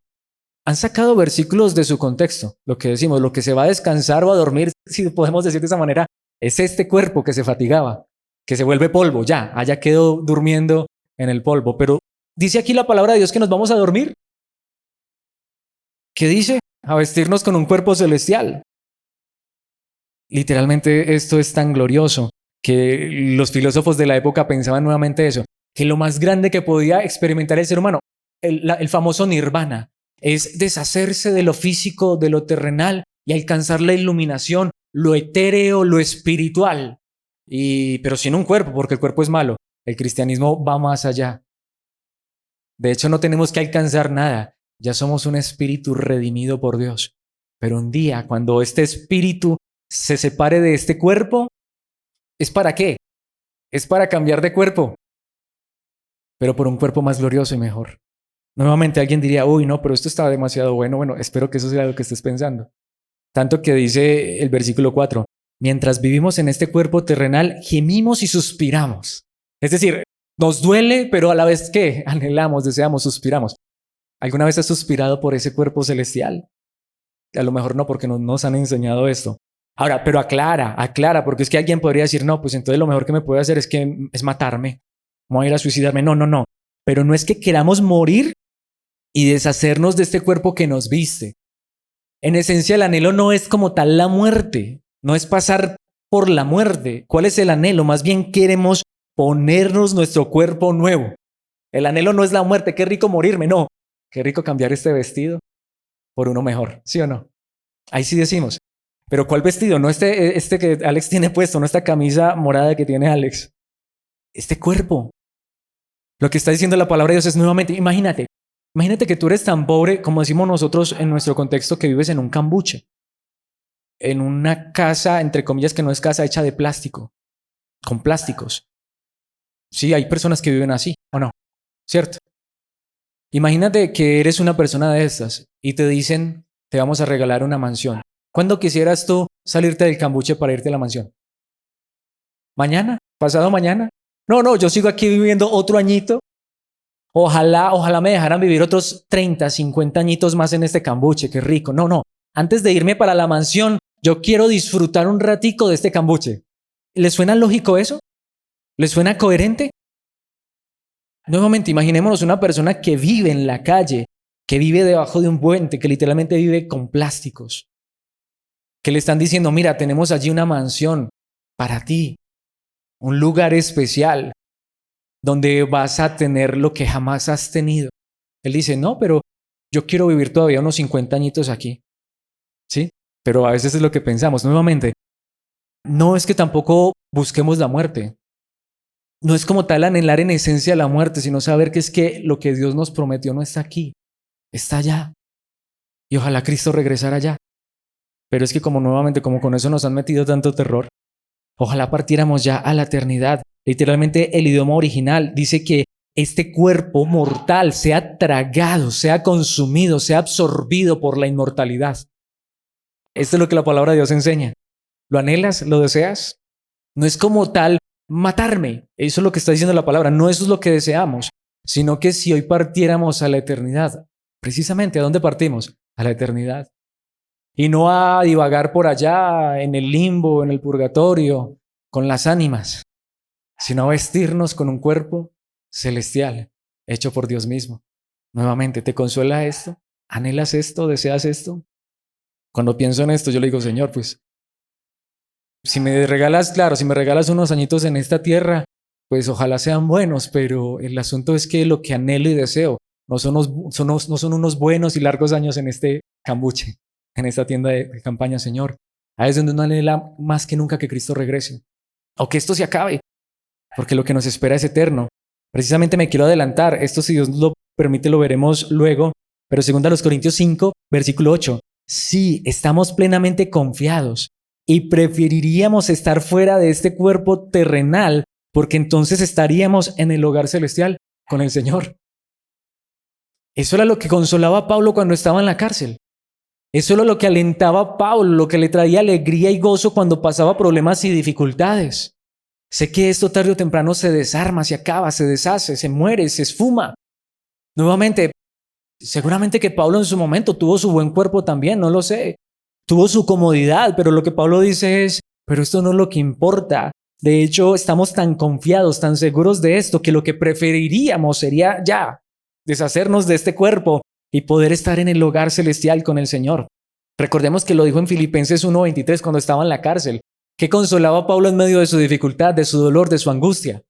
Han sacado versículos de su contexto. Lo que decimos, lo que se va a descansar o a dormir, si podemos decir de esa manera, es este cuerpo que se fatigaba, que se vuelve polvo, ya, allá quedó durmiendo en el polvo. Pero dice aquí la palabra de Dios que nos vamos a dormir. ¿Qué dice? A vestirnos con un cuerpo celestial. Literalmente esto es tan glorioso que los filósofos de la época pensaban nuevamente eso, que lo más grande que podía experimentar el ser humano, el famoso nirvana, es deshacerse de lo físico, de lo terrenal y alcanzar la iluminación, lo etéreo, lo espiritual. Pero sin un cuerpo, porque el cuerpo es malo. El cristianismo va más allá. De hecho, no tenemos que alcanzar nada. Ya somos un espíritu redimido por Dios. Pero un día, cuando este espíritu se separe de este cuerpo, ¿es para qué? Es para cambiar de cuerpo, pero por un cuerpo más glorioso y mejor. Nuevamente alguien diría, uy, no, pero esto está demasiado bueno. Bueno, espero que eso sea lo que estés pensando. Tanto que dice el versículo 4, mientras vivimos en este cuerpo terrenal, gemimos y suspiramos. Es decir, nos duele, pero a la vez que anhelamos, deseamos, suspiramos. ¿Alguna vez has suspirado por ese cuerpo celestial? A lo mejor no, porque no nos han enseñado esto. Ahora, pero aclara, porque es que alguien podría decir, no, pues entonces lo mejor que me puede hacer es matarme, voy a ir a suicidarme. No. Pero no es que queramos morir y deshacernos de este cuerpo que nos viste. En esencia, el anhelo no es como tal la muerte, no es pasar por la muerte. ¿Cuál es el anhelo? Más bien queremos ponernos nuestro cuerpo nuevo. El anhelo no es la muerte, qué rico morirme, no. Qué rico cambiar este vestido por uno mejor, ¿sí o no? Ahí sí decimos. Pero ¿cuál vestido? No este que Alex tiene puesto, no esta camisa morada que tiene Alex. Este cuerpo. Lo que está diciendo la palabra de Dios es nuevamente, imagínate que tú eres tan pobre, como decimos nosotros en nuestro contexto, que vives en un cambuche. En una casa, entre comillas, que no es casa hecha de plástico, con plásticos. Sí, hay personas que viven así, ¿o no? ¿Cierto? Imagínate que eres una persona de estas y te dicen, te vamos a regalar una mansión. ¿Cuándo quisieras tú salirte del cambuche para irte a la mansión? ¿Mañana? ¿Pasado mañana? No, yo sigo aquí viviendo otro añito. Ojalá me dejaran vivir otros 30, 50 añitos más en este cambuche, qué rico. No. Antes de irme para la mansión, yo quiero disfrutar un ratico de este cambuche. ¿Les suena lógico eso? ¿Les suena coherente? Nuevamente, imaginémonos una persona que vive en la calle, que vive debajo de un puente, que literalmente vive con plásticos. Que le están diciendo, mira, tenemos allí una mansión para ti, un lugar especial donde vas a tener lo que jamás has tenido. Él dice, no, pero yo quiero vivir todavía unos 50 añitos aquí. ¿Sí? Pero a veces es lo que pensamos. Nuevamente, no es que tampoco busquemos la muerte. No es como tal anhelar en esencia la muerte, sino saber que es que lo que Dios nos prometió no está aquí, está allá. Y ojalá Cristo regresara allá. Pero es que como nuevamente, como con eso nos han metido tanto terror, ojalá partiéramos ya a la eternidad. Literalmente el idioma original dice que este cuerpo mortal sea tragado, sea consumido, sea absorbido por la inmortalidad. Esto es lo que la palabra de Dios enseña. ¿Lo anhelas? ¿Lo deseas? No es como tal matarme. Eso es lo que está diciendo la palabra. No eso es lo que deseamos, sino que si hoy partiéramos a la eternidad, precisamente ¿a dónde partimos? A la eternidad. Y no a divagar por allá en el limbo, en el purgatorio, con las ánimas, sino a vestirnos con un cuerpo celestial, hecho por Dios mismo. Nuevamente, ¿te consuela esto? ¿Anhelas esto? ¿Deseas esto? Cuando pienso en esto, yo le digo, Señor, pues, si me regalas, claro, si me regalas unos añitos en esta tierra, pues ojalá sean buenos, pero el asunto es que lo que anhelo y deseo no son unos buenos y largos años en este cambuche, en esta tienda de campaña, Señor. Ahí es donde uno anhela más que nunca que Cristo regrese, o que esto se acabe, porque lo que nos espera es eterno. Precisamente me quiero adelantar, esto si Dios lo permite lo veremos luego, pero 2 Corintios 5, versículo 8, sí, estamos plenamente confiados y preferiríamos estar fuera de este cuerpo terrenal, porque entonces estaríamos en el hogar celestial con el Señor. Eso era lo que consolaba a Pablo cuando estaba en la cárcel. Eso era lo que alentaba a Pablo, lo que le traía alegría y gozo cuando pasaba problemas y dificultades. Sé que esto tarde o temprano se desarma, se acaba, se deshace, se muere, se esfuma. Nuevamente, seguramente que Pablo en su momento tuvo su buen cuerpo también, no lo sé. Tuvo su comodidad, pero lo que Pablo dice es, pero esto no es lo que importa. De hecho, estamos tan confiados, tan seguros de esto, que lo que preferiríamos sería ya deshacernos de este cuerpo y poder estar en el hogar celestial con el Señor. Recordemos que lo dijo en Filipenses 1:23 cuando estaba en la cárcel. ¿Qué consolaba a Pablo en medio de su dificultad, de su dolor, de su angustia?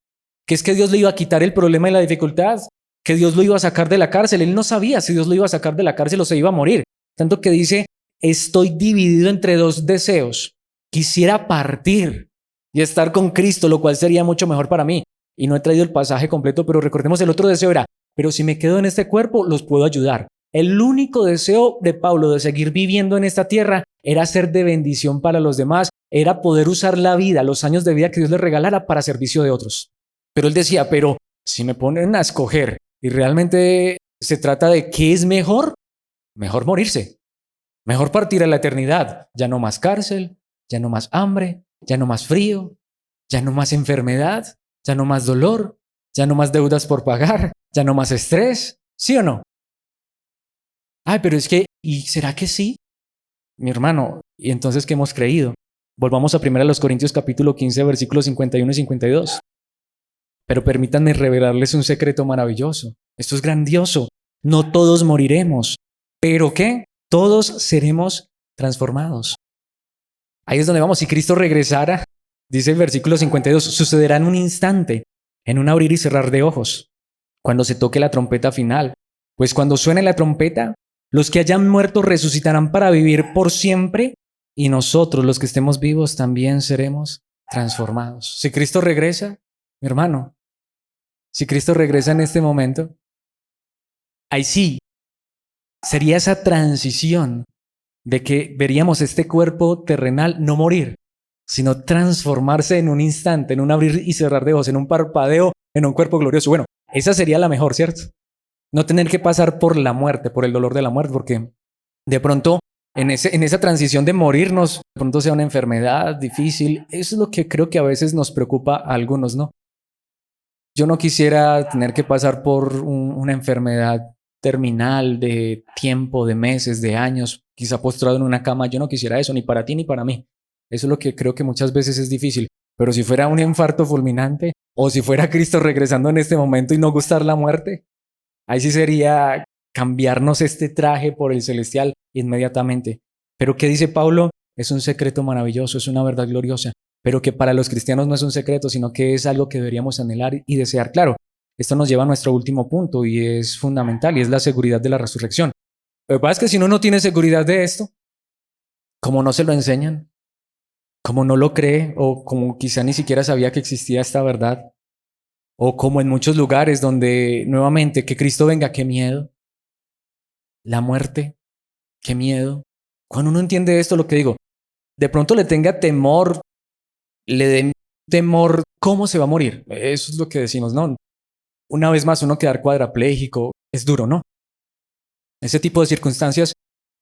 ¿Que es que Dios le iba a quitar el problema y la dificultad? ¿Que Dios lo iba a sacar de la cárcel? Él no sabía si Dios lo iba a sacar de la cárcel o se iba a morir. Tanto que dice, estoy dividido entre dos deseos. Quisiera partir y estar con Cristo, lo cual sería mucho mejor para mí. Y no he traído el pasaje completo, pero recordemos el otro deseo era, pero si me quedo en este cuerpo, los puedo ayudar. El único deseo de Pablo de seguir viviendo en esta tierra era ser de bendición para los demás, era poder usar la vida, los años de vida que Dios le regalara para servicio de otros. Pero él decía, pero si me ponen a escoger y realmente se trata de qué es mejor, mejor morirse, mejor partir a la eternidad. Ya no más cárcel, ya no más hambre, ya no más frío, ya no más enfermedad, ya no más dolor, ya no más deudas por pagar, ya no más estrés, ¿sí o no? Ay, pero es que, ¿y será que sí? Mi hermano, ¿y entonces qué hemos creído? Volvamos a 1 Corintios capítulo 15, versículos 51 y 52. Pero permítanme revelarles un secreto maravilloso. Esto es grandioso. No todos moriremos, pero ¿qué? Todos seremos transformados. Ahí es donde vamos. Si Cristo regresara, dice el versículo 52, sucederá en un instante, en un abrir y cerrar de ojos, cuando se toque la trompeta final. Pues cuando suene la trompeta, los que hayan muerto resucitarán para vivir por siempre y nosotros, los que estemos vivos, también seremos transformados. Si Cristo regresa, mi hermano, si Cristo regresa en este momento, ahí sí, sería esa transición de que veríamos este cuerpo terrenal no morir, sino transformarse en un instante, en un abrir y cerrar de ojos, en un parpadeo, en un cuerpo glorioso. Bueno, esa sería la mejor, ¿cierto? No tener que pasar por la muerte, por el dolor de la muerte, porque de pronto en esa transición de morirnos, de pronto sea una enfermedad difícil. Eso es lo que creo que a veces nos preocupa a algunos, ¿no? Yo no quisiera tener que pasar por una enfermedad terminal de tiempo, de meses, de años, quizá postrado en una cama. Yo no quisiera eso, ni para ti ni para mí. Eso es lo que creo que muchas veces es difícil. Pero si fuera un infarto fulminante, o si fuera Cristo regresando en este momento y no gustar la muerte, ahí sí sería cambiarnos este traje por el celestial inmediatamente. Pero ¿qué dice Pablo? Es un secreto maravilloso, es una verdad gloriosa, pero que para los cristianos no es un secreto, sino que es algo que deberíamos anhelar y desear. Claro, esto nos lleva a nuestro último punto y es fundamental, y es la seguridad de la resurrección. Lo que pasa es que si uno no tiene seguridad de esto, como no se lo enseñan, como no lo cree o como quizá ni siquiera sabía que existía esta verdad, O como en muchos lugares donde nuevamente que Cristo venga, qué miedo. La muerte, qué miedo. Cuando uno entiende esto, lo que digo, de pronto le tenga temor, le dé temor, ¿cómo se va a morir? Eso es lo que decimos, ¿no? Una vez más, uno quedar cuadraplégico es duro, ¿no? Ese tipo de circunstancias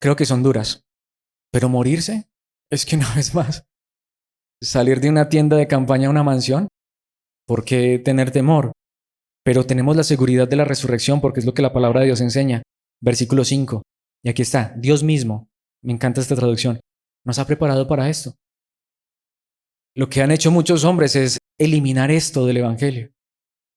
creo que son duras. Pero morirse es que una vez más, salir de una tienda de campaña a una mansión, ¿por qué tener temor? Pero tenemos la seguridad de la resurrección porque es lo que la palabra de Dios enseña. Versículo 5. Y aquí está, Dios mismo, me encanta esta traducción, nos ha preparado para esto. Lo que han hecho muchos hombres es eliminar esto del Evangelio.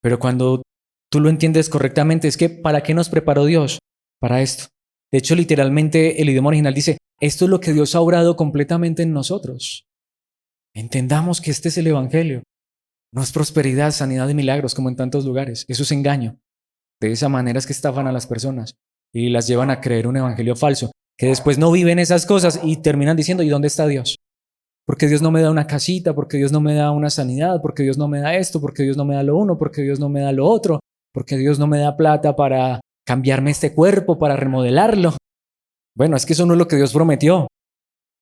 Pero cuando tú lo entiendes correctamente, es que ¿para qué nos preparó Dios? Para esto. De hecho, literalmente el idioma original dice, esto es lo que Dios ha obrado completamente en nosotros. Entendamos que este es el Evangelio. No es prosperidad, sanidad y milagros como en tantos lugares. Eso es engaño. De esa manera es que estafan a las personas y las llevan a creer un evangelio falso, que después no viven esas cosas y terminan diciendo, ¿y dónde está Dios? Porque Dios no me da una casita, porque Dios no me da una sanidad, porque Dios no me da esto, porque Dios no me da lo uno, porque Dios no me da lo otro, porque Dios no me da plata para cambiarme este cuerpo, para remodelarlo. Bueno, es que eso no es lo que Dios prometió.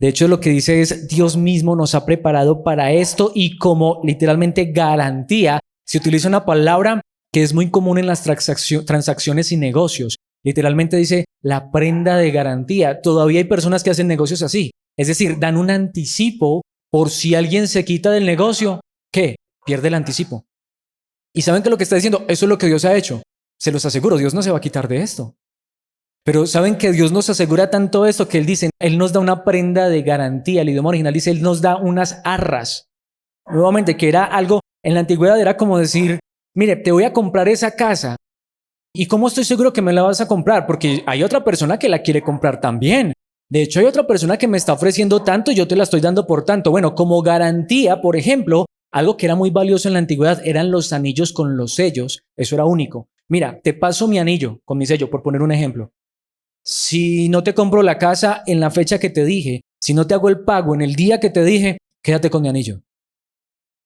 De hecho, lo que dice es, Dios mismo nos ha preparado para esto y como literalmente garantía, se utiliza una palabra que es muy común en las transacciones y negocios. Literalmente dice la prenda de garantía. Todavía hay personas que hacen negocios así. Es decir, dan un anticipo por si alguien se quita del negocio, ¿qué? Pierde el anticipo. ¿Y saben qué es lo que está diciendo? Eso es lo que Dios ha hecho. Se los aseguro, Dios no se va a quitar de esto. Pero saben que Dios nos asegura tanto esto que Él dice, Él nos da una prenda de garantía. El idioma original dice, Él nos da unas arras. Nuevamente, que era algo, en la antigüedad era como decir, mire, te voy a comprar esa casa. ¿Y cómo estoy seguro que me la vas a comprar? Porque hay otra persona que la quiere comprar también. De hecho, hay otra persona que me está ofreciendo tanto y yo te la estoy dando por tanto. Bueno, como garantía, por ejemplo, algo que era muy valioso en la antigüedad eran los anillos con los sellos. Eso era único. Mira, te paso mi anillo con mi sello, por poner un ejemplo. Si no te compro la casa en la fecha que te dije, si no te hago el pago en el día que te dije, quédate con mi anillo.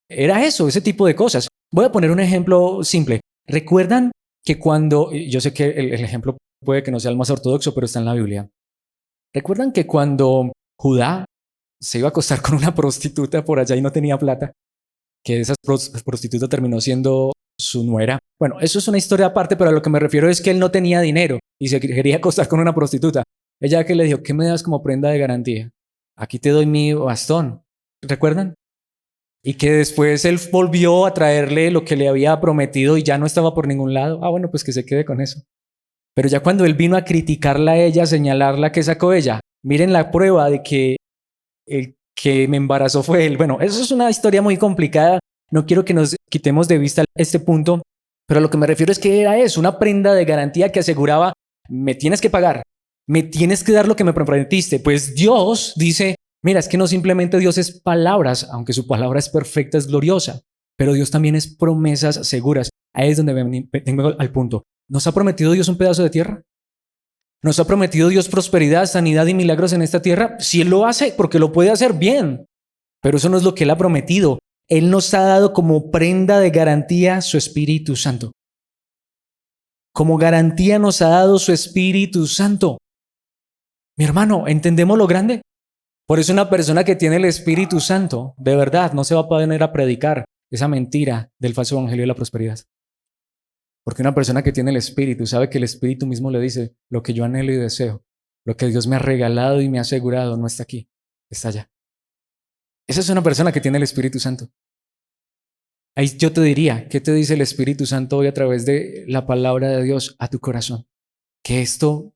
Era eso, ese tipo de cosas. Voy a poner un ejemplo simple. ¿Recuerdan que cuando, yo sé que el ejemplo puede que no sea el más ortodoxo, pero está en la Biblia? ¿Recuerdan que cuando Judá se iba a acostar con una prostituta por allá y no tenía plata, que esa prostituta terminó siendo su nuera? Bueno, eso es una historia aparte, pero a lo que me refiero es que él no tenía dinero y se quería acostar con una prostituta. Ella que le dijo, ¿qué me das como prenda de garantía? Aquí te doy mi bastón. ¿Recuerdan? Y que después él volvió a traerle lo que le había prometido y ya no estaba por ningún lado. Ah, bueno, pues que se quede con eso. Pero ya cuando él vino a criticarla a ella, a señalarla, ¿qué sacó ella? Miren la prueba de que el que me embarazó fue él. Bueno, eso es una historia muy complicada. No quiero que nos quitemos de vista este punto, pero a lo que me refiero es que era eso, una prenda de garantía que aseguraba, me tienes que pagar, me tienes que dar lo que me prometiste. Pues Dios dice, mira, es que no simplemente Dios es palabras, aunque su palabra es perfecta, es gloriosa, pero Dios también es promesas seguras. Ahí es donde vengo al punto. ¿Nos ha prometido Dios un pedazo de tierra? ¿Nos ha prometido Dios prosperidad, sanidad y milagros en esta tierra? Si Él lo hace, porque lo puede hacer bien. Pero eso no es lo que Él ha prometido. Él nos ha dado como prenda de garantía su Espíritu Santo. Como garantía nos ha dado su Espíritu Santo. Mi hermano, ¿entendemos lo grande? Por eso una persona que tiene el Espíritu Santo, de verdad, no se va a poner a predicar esa mentira del falso evangelio de la prosperidad. Porque una persona que tiene el Espíritu sabe que el Espíritu mismo le dice, lo que yo anhelo y deseo, lo que Dios me ha regalado y me ha asegurado no está aquí, está allá. Esa es una persona que tiene el Espíritu Santo. Ahí yo te diría, ¿qué te dice el Espíritu Santo hoy a través de la palabra de Dios a tu corazón? Que esto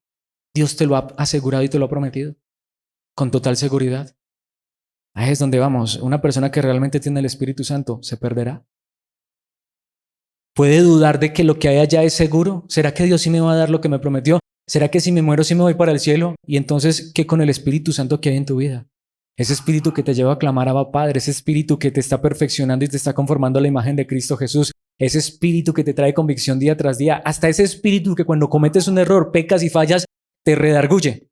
Dios te lo ha asegurado y te lo ha prometido con total seguridad. Ahí es donde vamos. Una persona que realmente tiene el Espíritu Santo se perderá. ¿Puede dudar de que lo que hay allá es seguro? ¿Será que Dios sí me va a dar lo que me prometió? ¿Será que si me muero sí me voy para el cielo? Y entonces, ¿qué con el Espíritu Santo que hay en tu vida? Ese espíritu que te lleva a clamar a Abba Padre, ese espíritu que te está perfeccionando y te está conformando a la imagen de Cristo Jesús, ese espíritu que te trae convicción día tras día, hasta ese espíritu que cuando cometes un error, pecas y fallas, te redarguye.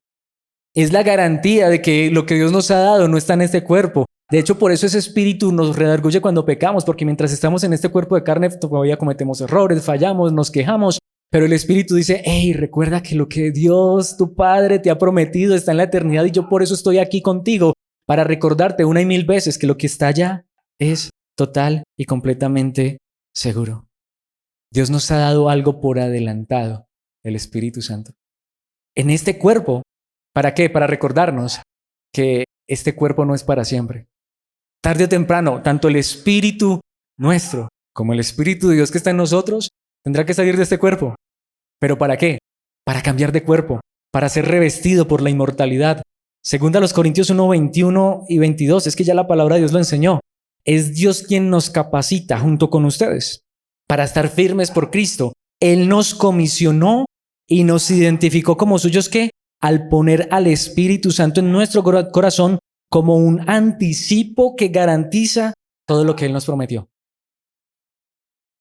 Es la garantía de que lo que Dios nos ha dado no está en este cuerpo. De hecho, por eso ese espíritu nos redarguye cuando pecamos, porque mientras estamos en este cuerpo de carne todavía cometemos errores, fallamos, nos quejamos, pero el espíritu dice, hey, recuerda que lo que Dios, tu Padre, te ha prometido está en la eternidad y yo por eso estoy aquí contigo, para recordarte una y mil veces que lo que está allá es total y completamente seguro. Dios nos ha dado algo por adelantado, el Espíritu Santo. En este cuerpo, ¿para qué? Para recordarnos que este cuerpo no es para siempre. Tarde o temprano, tanto el Espíritu nuestro como el Espíritu de Dios que está en nosotros tendrá que salir de este cuerpo. ¿Pero para qué? Para cambiar de cuerpo, para ser revestido por la inmortalidad. Segunda a los Corintios 1, 21 y 22, es que ya la palabra de Dios lo enseñó. Es Dios quien nos capacita junto con ustedes para estar firmes por Cristo. Él nos comisionó y nos identificó como suyos que al poner al Espíritu Santo en nuestro corazón como un anticipo que garantiza todo lo que Él nos prometió.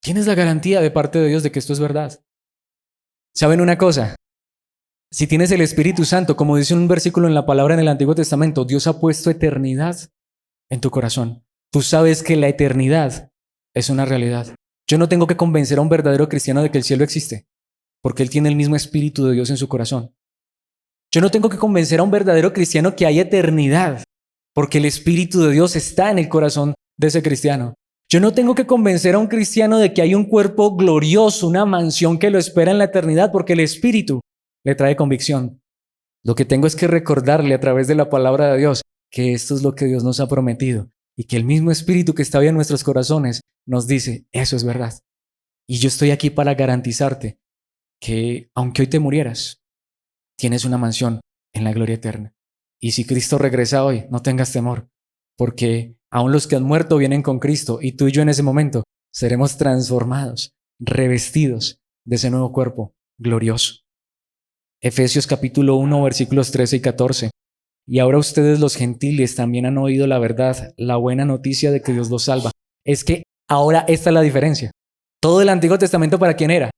¿Tienes la garantía de parte de Dios de que esto es verdad? ¿Saben una cosa? Si tienes el Espíritu Santo, como dice un versículo en la palabra en el Antiguo Testamento, Dios ha puesto eternidad en tu corazón. Tú sabes que la eternidad es una realidad. Yo no tengo que convencer a un verdadero cristiano de que el cielo existe, porque él tiene el mismo Espíritu de Dios en su corazón. Yo no tengo que convencer a un verdadero cristiano que hay eternidad, porque el Espíritu de Dios está en el corazón de ese cristiano. Yo no tengo que convencer a un cristiano de que hay un cuerpo glorioso, una mansión que lo espera en la eternidad, porque el Espíritu le trae convicción. Lo que tengo es que recordarle a través de la palabra de Dios que esto es lo que Dios nos ha prometido y que el mismo Espíritu que está hoy en nuestros corazones nos dice, eso es verdad. Y yo estoy aquí para garantizarte que aunque hoy te murieras, tienes una mansión en la gloria eterna. Y si Cristo regresa hoy, no tengas temor, porque aún los que han muerto vienen con Cristo y tú y yo en ese momento seremos transformados, revestidos de ese nuevo cuerpo glorioso. Efesios capítulo 1, versículos 13 y 14. Y ahora ustedes los gentiles también han oído la verdad, la buena noticia de que Dios los salva. Es que ahora esta es la diferencia. Todo el Antiguo Testamento, ¿para quién era?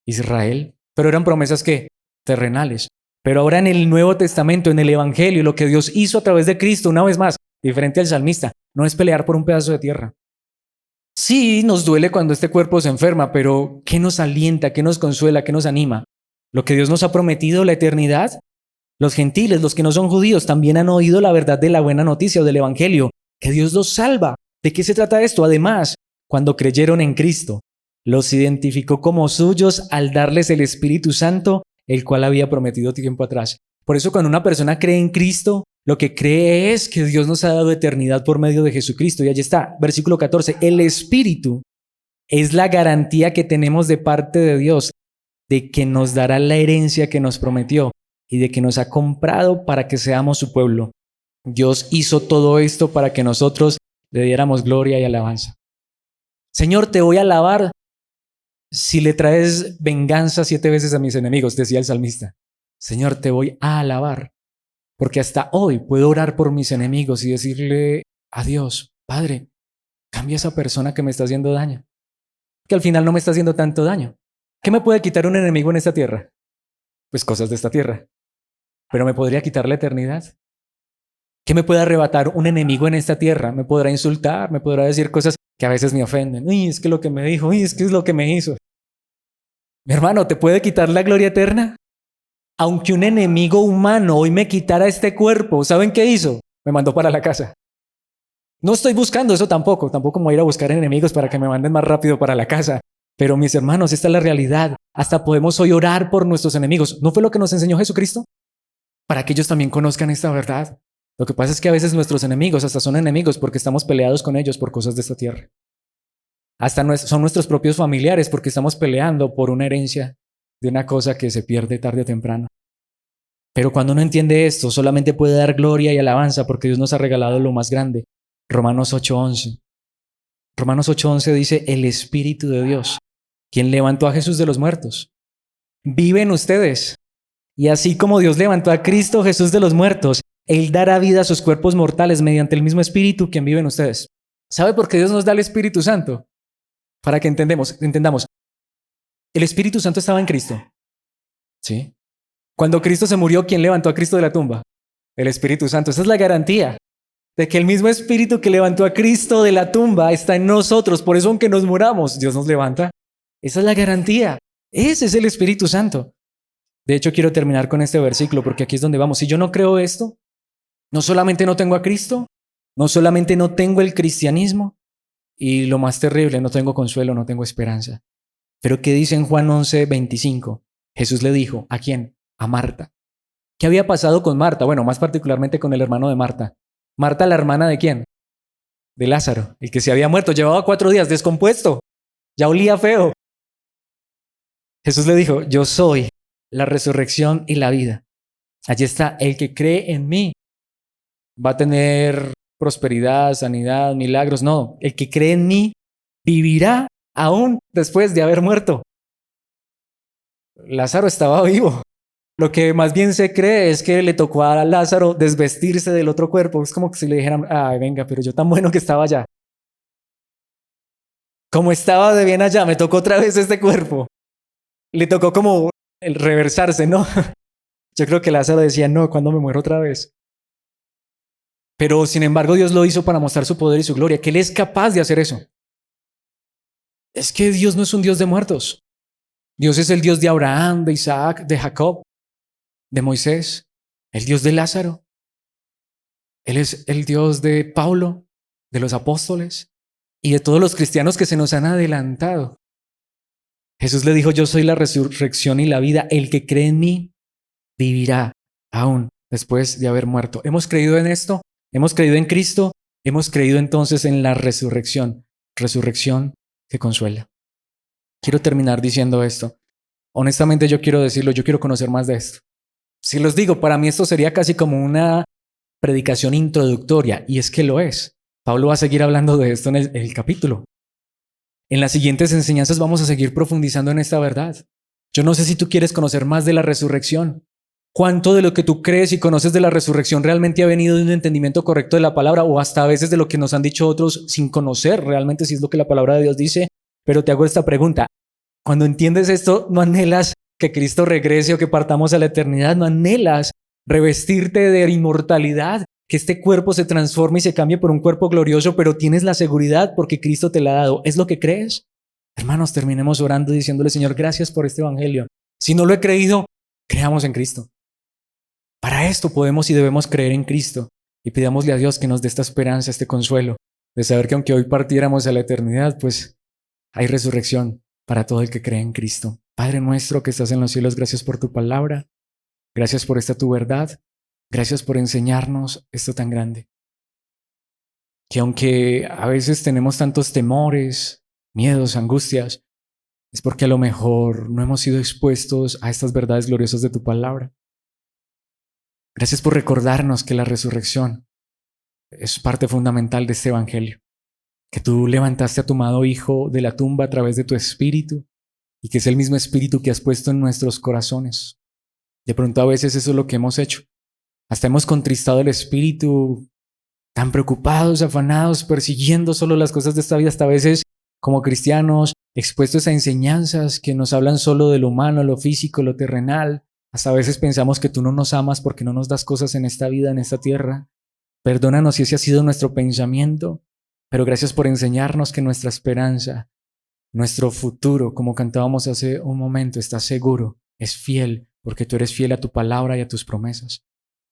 Israel. Pero eran promesas ¿qué? Terrenales. Pero ahora en el Nuevo Testamento, en el Evangelio, lo que Dios hizo a través de Cristo, una vez más, diferente al salmista, no es pelear por un pedazo de tierra. Sí, nos duele cuando este cuerpo se enferma, pero ¿qué nos alienta, qué nos consuela, qué nos anima? Lo que Dios nos ha prometido, la eternidad. Los gentiles, los que no son judíos, también han oído la verdad de la buena noticia o del Evangelio, que Dios los salva. ¿De qué se trata esto? Además, cuando creyeron en Cristo, los identificó como suyos al darles el Espíritu Santo, el cual había prometido tiempo atrás. Por eso cuando una persona cree en Cristo, lo que cree es que Dios nos ha dado eternidad por medio de Jesucristo. Y allí está, versículo 14, el Espíritu es la garantía que tenemos de parte de Dios de que nos dará la herencia que nos prometió y de que nos ha comprado para que seamos su pueblo. Dios hizo todo esto para que nosotros le diéramos gloria y alabanza. Señor, te voy a alabar si le traes venganza 7 veces a mis enemigos, decía el salmista. Señor, te voy a alabar, porque hasta hoy puedo orar por mis enemigos y decirle a Dios, Padre, cambia a esa persona que me está haciendo daño, que al final no me está haciendo tanto daño. ¿Qué me puede quitar un enemigo en esta tierra? Pues cosas de esta tierra. ¿Pero me podría quitar la eternidad? ¿Qué me puede arrebatar un enemigo en esta tierra? Me podrá insultar, me podrá decir cosas que a veces me ofenden. Uy, es que lo que me dijo, uy, es que es lo que me hizo. Mi hermano, ¿te puede quitar la gloria eterna? Aunque un enemigo humano hoy me quitara este cuerpo, ¿saben qué hizo? Me mandó para la casa. No estoy buscando eso tampoco me voy a ir a buscar enemigos para que me manden más rápido para la casa. Pero mis hermanos, esta es la realidad. Hasta podemos hoy orar por nuestros enemigos. ¿No fue lo que nos enseñó Jesucristo? Para que ellos también conozcan esta verdad. Lo que pasa es que a veces nuestros enemigos hasta son enemigos porque estamos peleados con ellos por cosas de esta tierra. Hasta son nuestros propios familiares porque estamos peleando por una herencia de una cosa que se pierde tarde o temprano. Pero cuando uno entiende esto, solamente puede dar gloria y alabanza porque Dios nos ha regalado lo más grande. Romanos 8:11. Romanos 8:11 dice, el Espíritu de Dios, quien levantó a Jesús de los muertos, vive en ustedes. Y así como Dios levantó a Cristo Jesús de los muertos, Él dará vida a sus cuerpos mortales mediante el mismo Espíritu quien vive en ustedes. ¿Sabe por qué Dios nos da el Espíritu Santo? Para que entendamos. El Espíritu Santo estaba en Cristo. ¿Sí? Cuando Cristo se murió, ¿quién levantó a Cristo de la tumba? El Espíritu Santo. Esa es la garantía de que el mismo espíritu que levantó a Cristo de la tumba está en nosotros. Por eso aunque nos muramos, Dios nos levanta. Esa es la garantía. Ese es el Espíritu Santo. De hecho, quiero terminar con este versículo porque aquí es donde vamos. Si yo no creo esto, no solamente no tengo a Cristo, no solamente no tengo el cristianismo, y lo más terrible, no tengo consuelo, no tengo esperanza. Pero ¿qué dice en Juan 11:25? Jesús le dijo, ¿a quién? A Marta. ¿Qué había pasado con Marta? Bueno, más particularmente con el hermano de Marta. Marta, la hermana de quién? De Lázaro, el que se había muerto. Llevaba 4 días descompuesto. Ya olía feo. Jesús le dijo, yo soy la resurrección y la vida. Allí está, el que cree en mí va a tener prosperidad, sanidad, milagros. No, el que cree en mí vivirá aún después de haber muerto. Lázaro estaba vivo. Lo que más bien se cree es que le tocó a Lázaro desvestirse del otro cuerpo. Es como que si le dijeran, ay, venga, pero yo tan bueno que estaba allá. Como estaba de bien allá, me tocó otra vez este cuerpo. Le tocó como el reversarse, ¿no? Yo creo que Lázaro decía, no, ¿cuándo me muero otra vez? Pero sin embargo Dios lo hizo para mostrar su poder y su gloria, que Él es capaz de hacer eso. Es que Dios no es un Dios de muertos. Dios es el Dios de Abraham, de Isaac, de Jacob, de Moisés, el Dios de Lázaro. Él es el Dios de Pablo, de los apóstoles y de todos los cristianos que se nos han adelantado. Jesús le dijo, yo soy la resurrección y la vida. El que cree en mí vivirá aún después de haber muerto. ¿Hemos creído en esto? ¿Hemos creído en Cristo? Hemos creído entonces en la resurrección. Resurrección que consuela. Quiero terminar diciendo esto. Honestamente yo quiero decirlo, yo quiero conocer más de esto. Si los digo, para mí esto sería casi como una predicación introductoria, y es que lo es. Pablo va a seguir hablando de esto en el capítulo. En las siguientes enseñanzas vamos a seguir profundizando en esta verdad. Yo no sé si tú quieres conocer más de la resurrección. ¿Cuánto de lo que tú crees y conoces de la resurrección realmente ha venido de un entendimiento correcto de la palabra o hasta a veces de lo que nos han dicho otros sin conocer realmente si es lo que la palabra de Dios dice? Pero te hago esta pregunta. Cuando entiendes esto, ¿no anhelas que Cristo regrese o que partamos a la eternidad? ¿No anhelas revestirte de inmortalidad? Que este cuerpo se transforme y se cambie por un cuerpo glorioso, pero tienes la seguridad porque Cristo te la ha dado. ¿Es lo que crees? Hermanos, terminemos orando y diciéndole, Señor, gracias por este evangelio. Si no lo he creído, creamos en Cristo. Para esto podemos y debemos creer en Cristo y pidámosle a Dios que nos dé esta esperanza, este consuelo de saber que aunque hoy partiéramos a la eternidad, pues hay resurrección para todo el que cree en Cristo. Padre nuestro que estás en los cielos, gracias por tu palabra, gracias por esta tu verdad, gracias por enseñarnos esto tan grande. Que aunque a veces tenemos tantos temores, miedos, angustias, es porque a lo mejor no hemos sido expuestos a estas verdades gloriosas de tu palabra. Gracias por recordarnos que la resurrección es parte fundamental de este evangelio, que tú levantaste a tu amado Hijo de la tumba a través de tu Espíritu y que es el mismo Espíritu que has puesto en nuestros corazones. De pronto a veces eso es lo que hemos hecho. Hasta hemos contristado el Espíritu, tan preocupados, afanados, persiguiendo solo las cosas de esta vida, hasta a veces como cristianos expuestos a enseñanzas que nos hablan solo de lo humano, lo físico, lo terrenal. Hasta a veces pensamos que tú no nos amas porque no nos das cosas en esta vida, en esta tierra. Perdónanos si ese ha sido nuestro pensamiento, pero gracias por enseñarnos que nuestra esperanza, nuestro futuro, como cantábamos hace un momento, está seguro, es fiel, porque tú eres fiel a tu palabra y a tus promesas.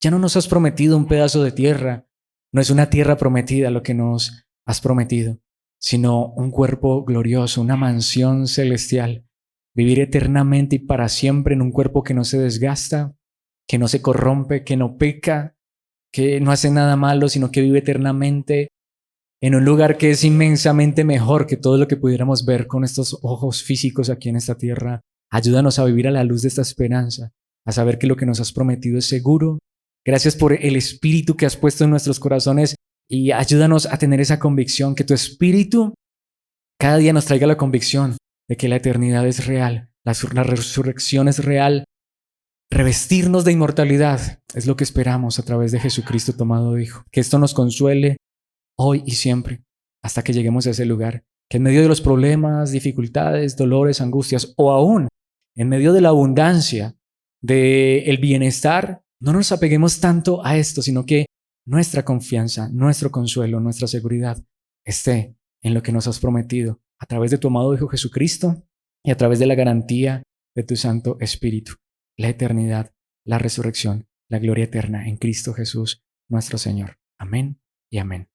Ya no nos has prometido un pedazo de tierra, no es una tierra prometida lo que nos has prometido, sino un cuerpo glorioso, una mansión celestial. Vivir eternamente y para siempre en un cuerpo que no se desgasta, que no se corrompe, que no peca, que no hace nada malo, sino que vive eternamente en un lugar que es inmensamente mejor que todo lo que pudiéramos ver con estos ojos físicos aquí en esta tierra. Ayúdanos a vivir a la luz de esta esperanza, a saber que lo que nos has prometido es seguro. Gracias por el Espíritu que has puesto en nuestros corazones y ayúdanos a tener esa convicción, que tu Espíritu cada día nos traiga la convicción de que la eternidad es real, la resurrección es real. Revestirnos de inmortalidad es lo que esperamos a través de Jesucristo tomado Hijo. Que esto nos consuele hoy y siempre hasta que lleguemos a ese lugar. Que en medio de los problemas, dificultades, dolores, angustias o aún en medio de la abundancia, del bienestar, no nos apeguemos tanto a esto, sino que nuestra confianza, nuestro consuelo, nuestra seguridad esté en lo que nos has prometido a través de tu amado Hijo Jesucristo y a través de la garantía de tu Santo Espíritu, la eternidad, la resurrección, la gloria eterna en Cristo Jesús, nuestro Señor. Amén y amén.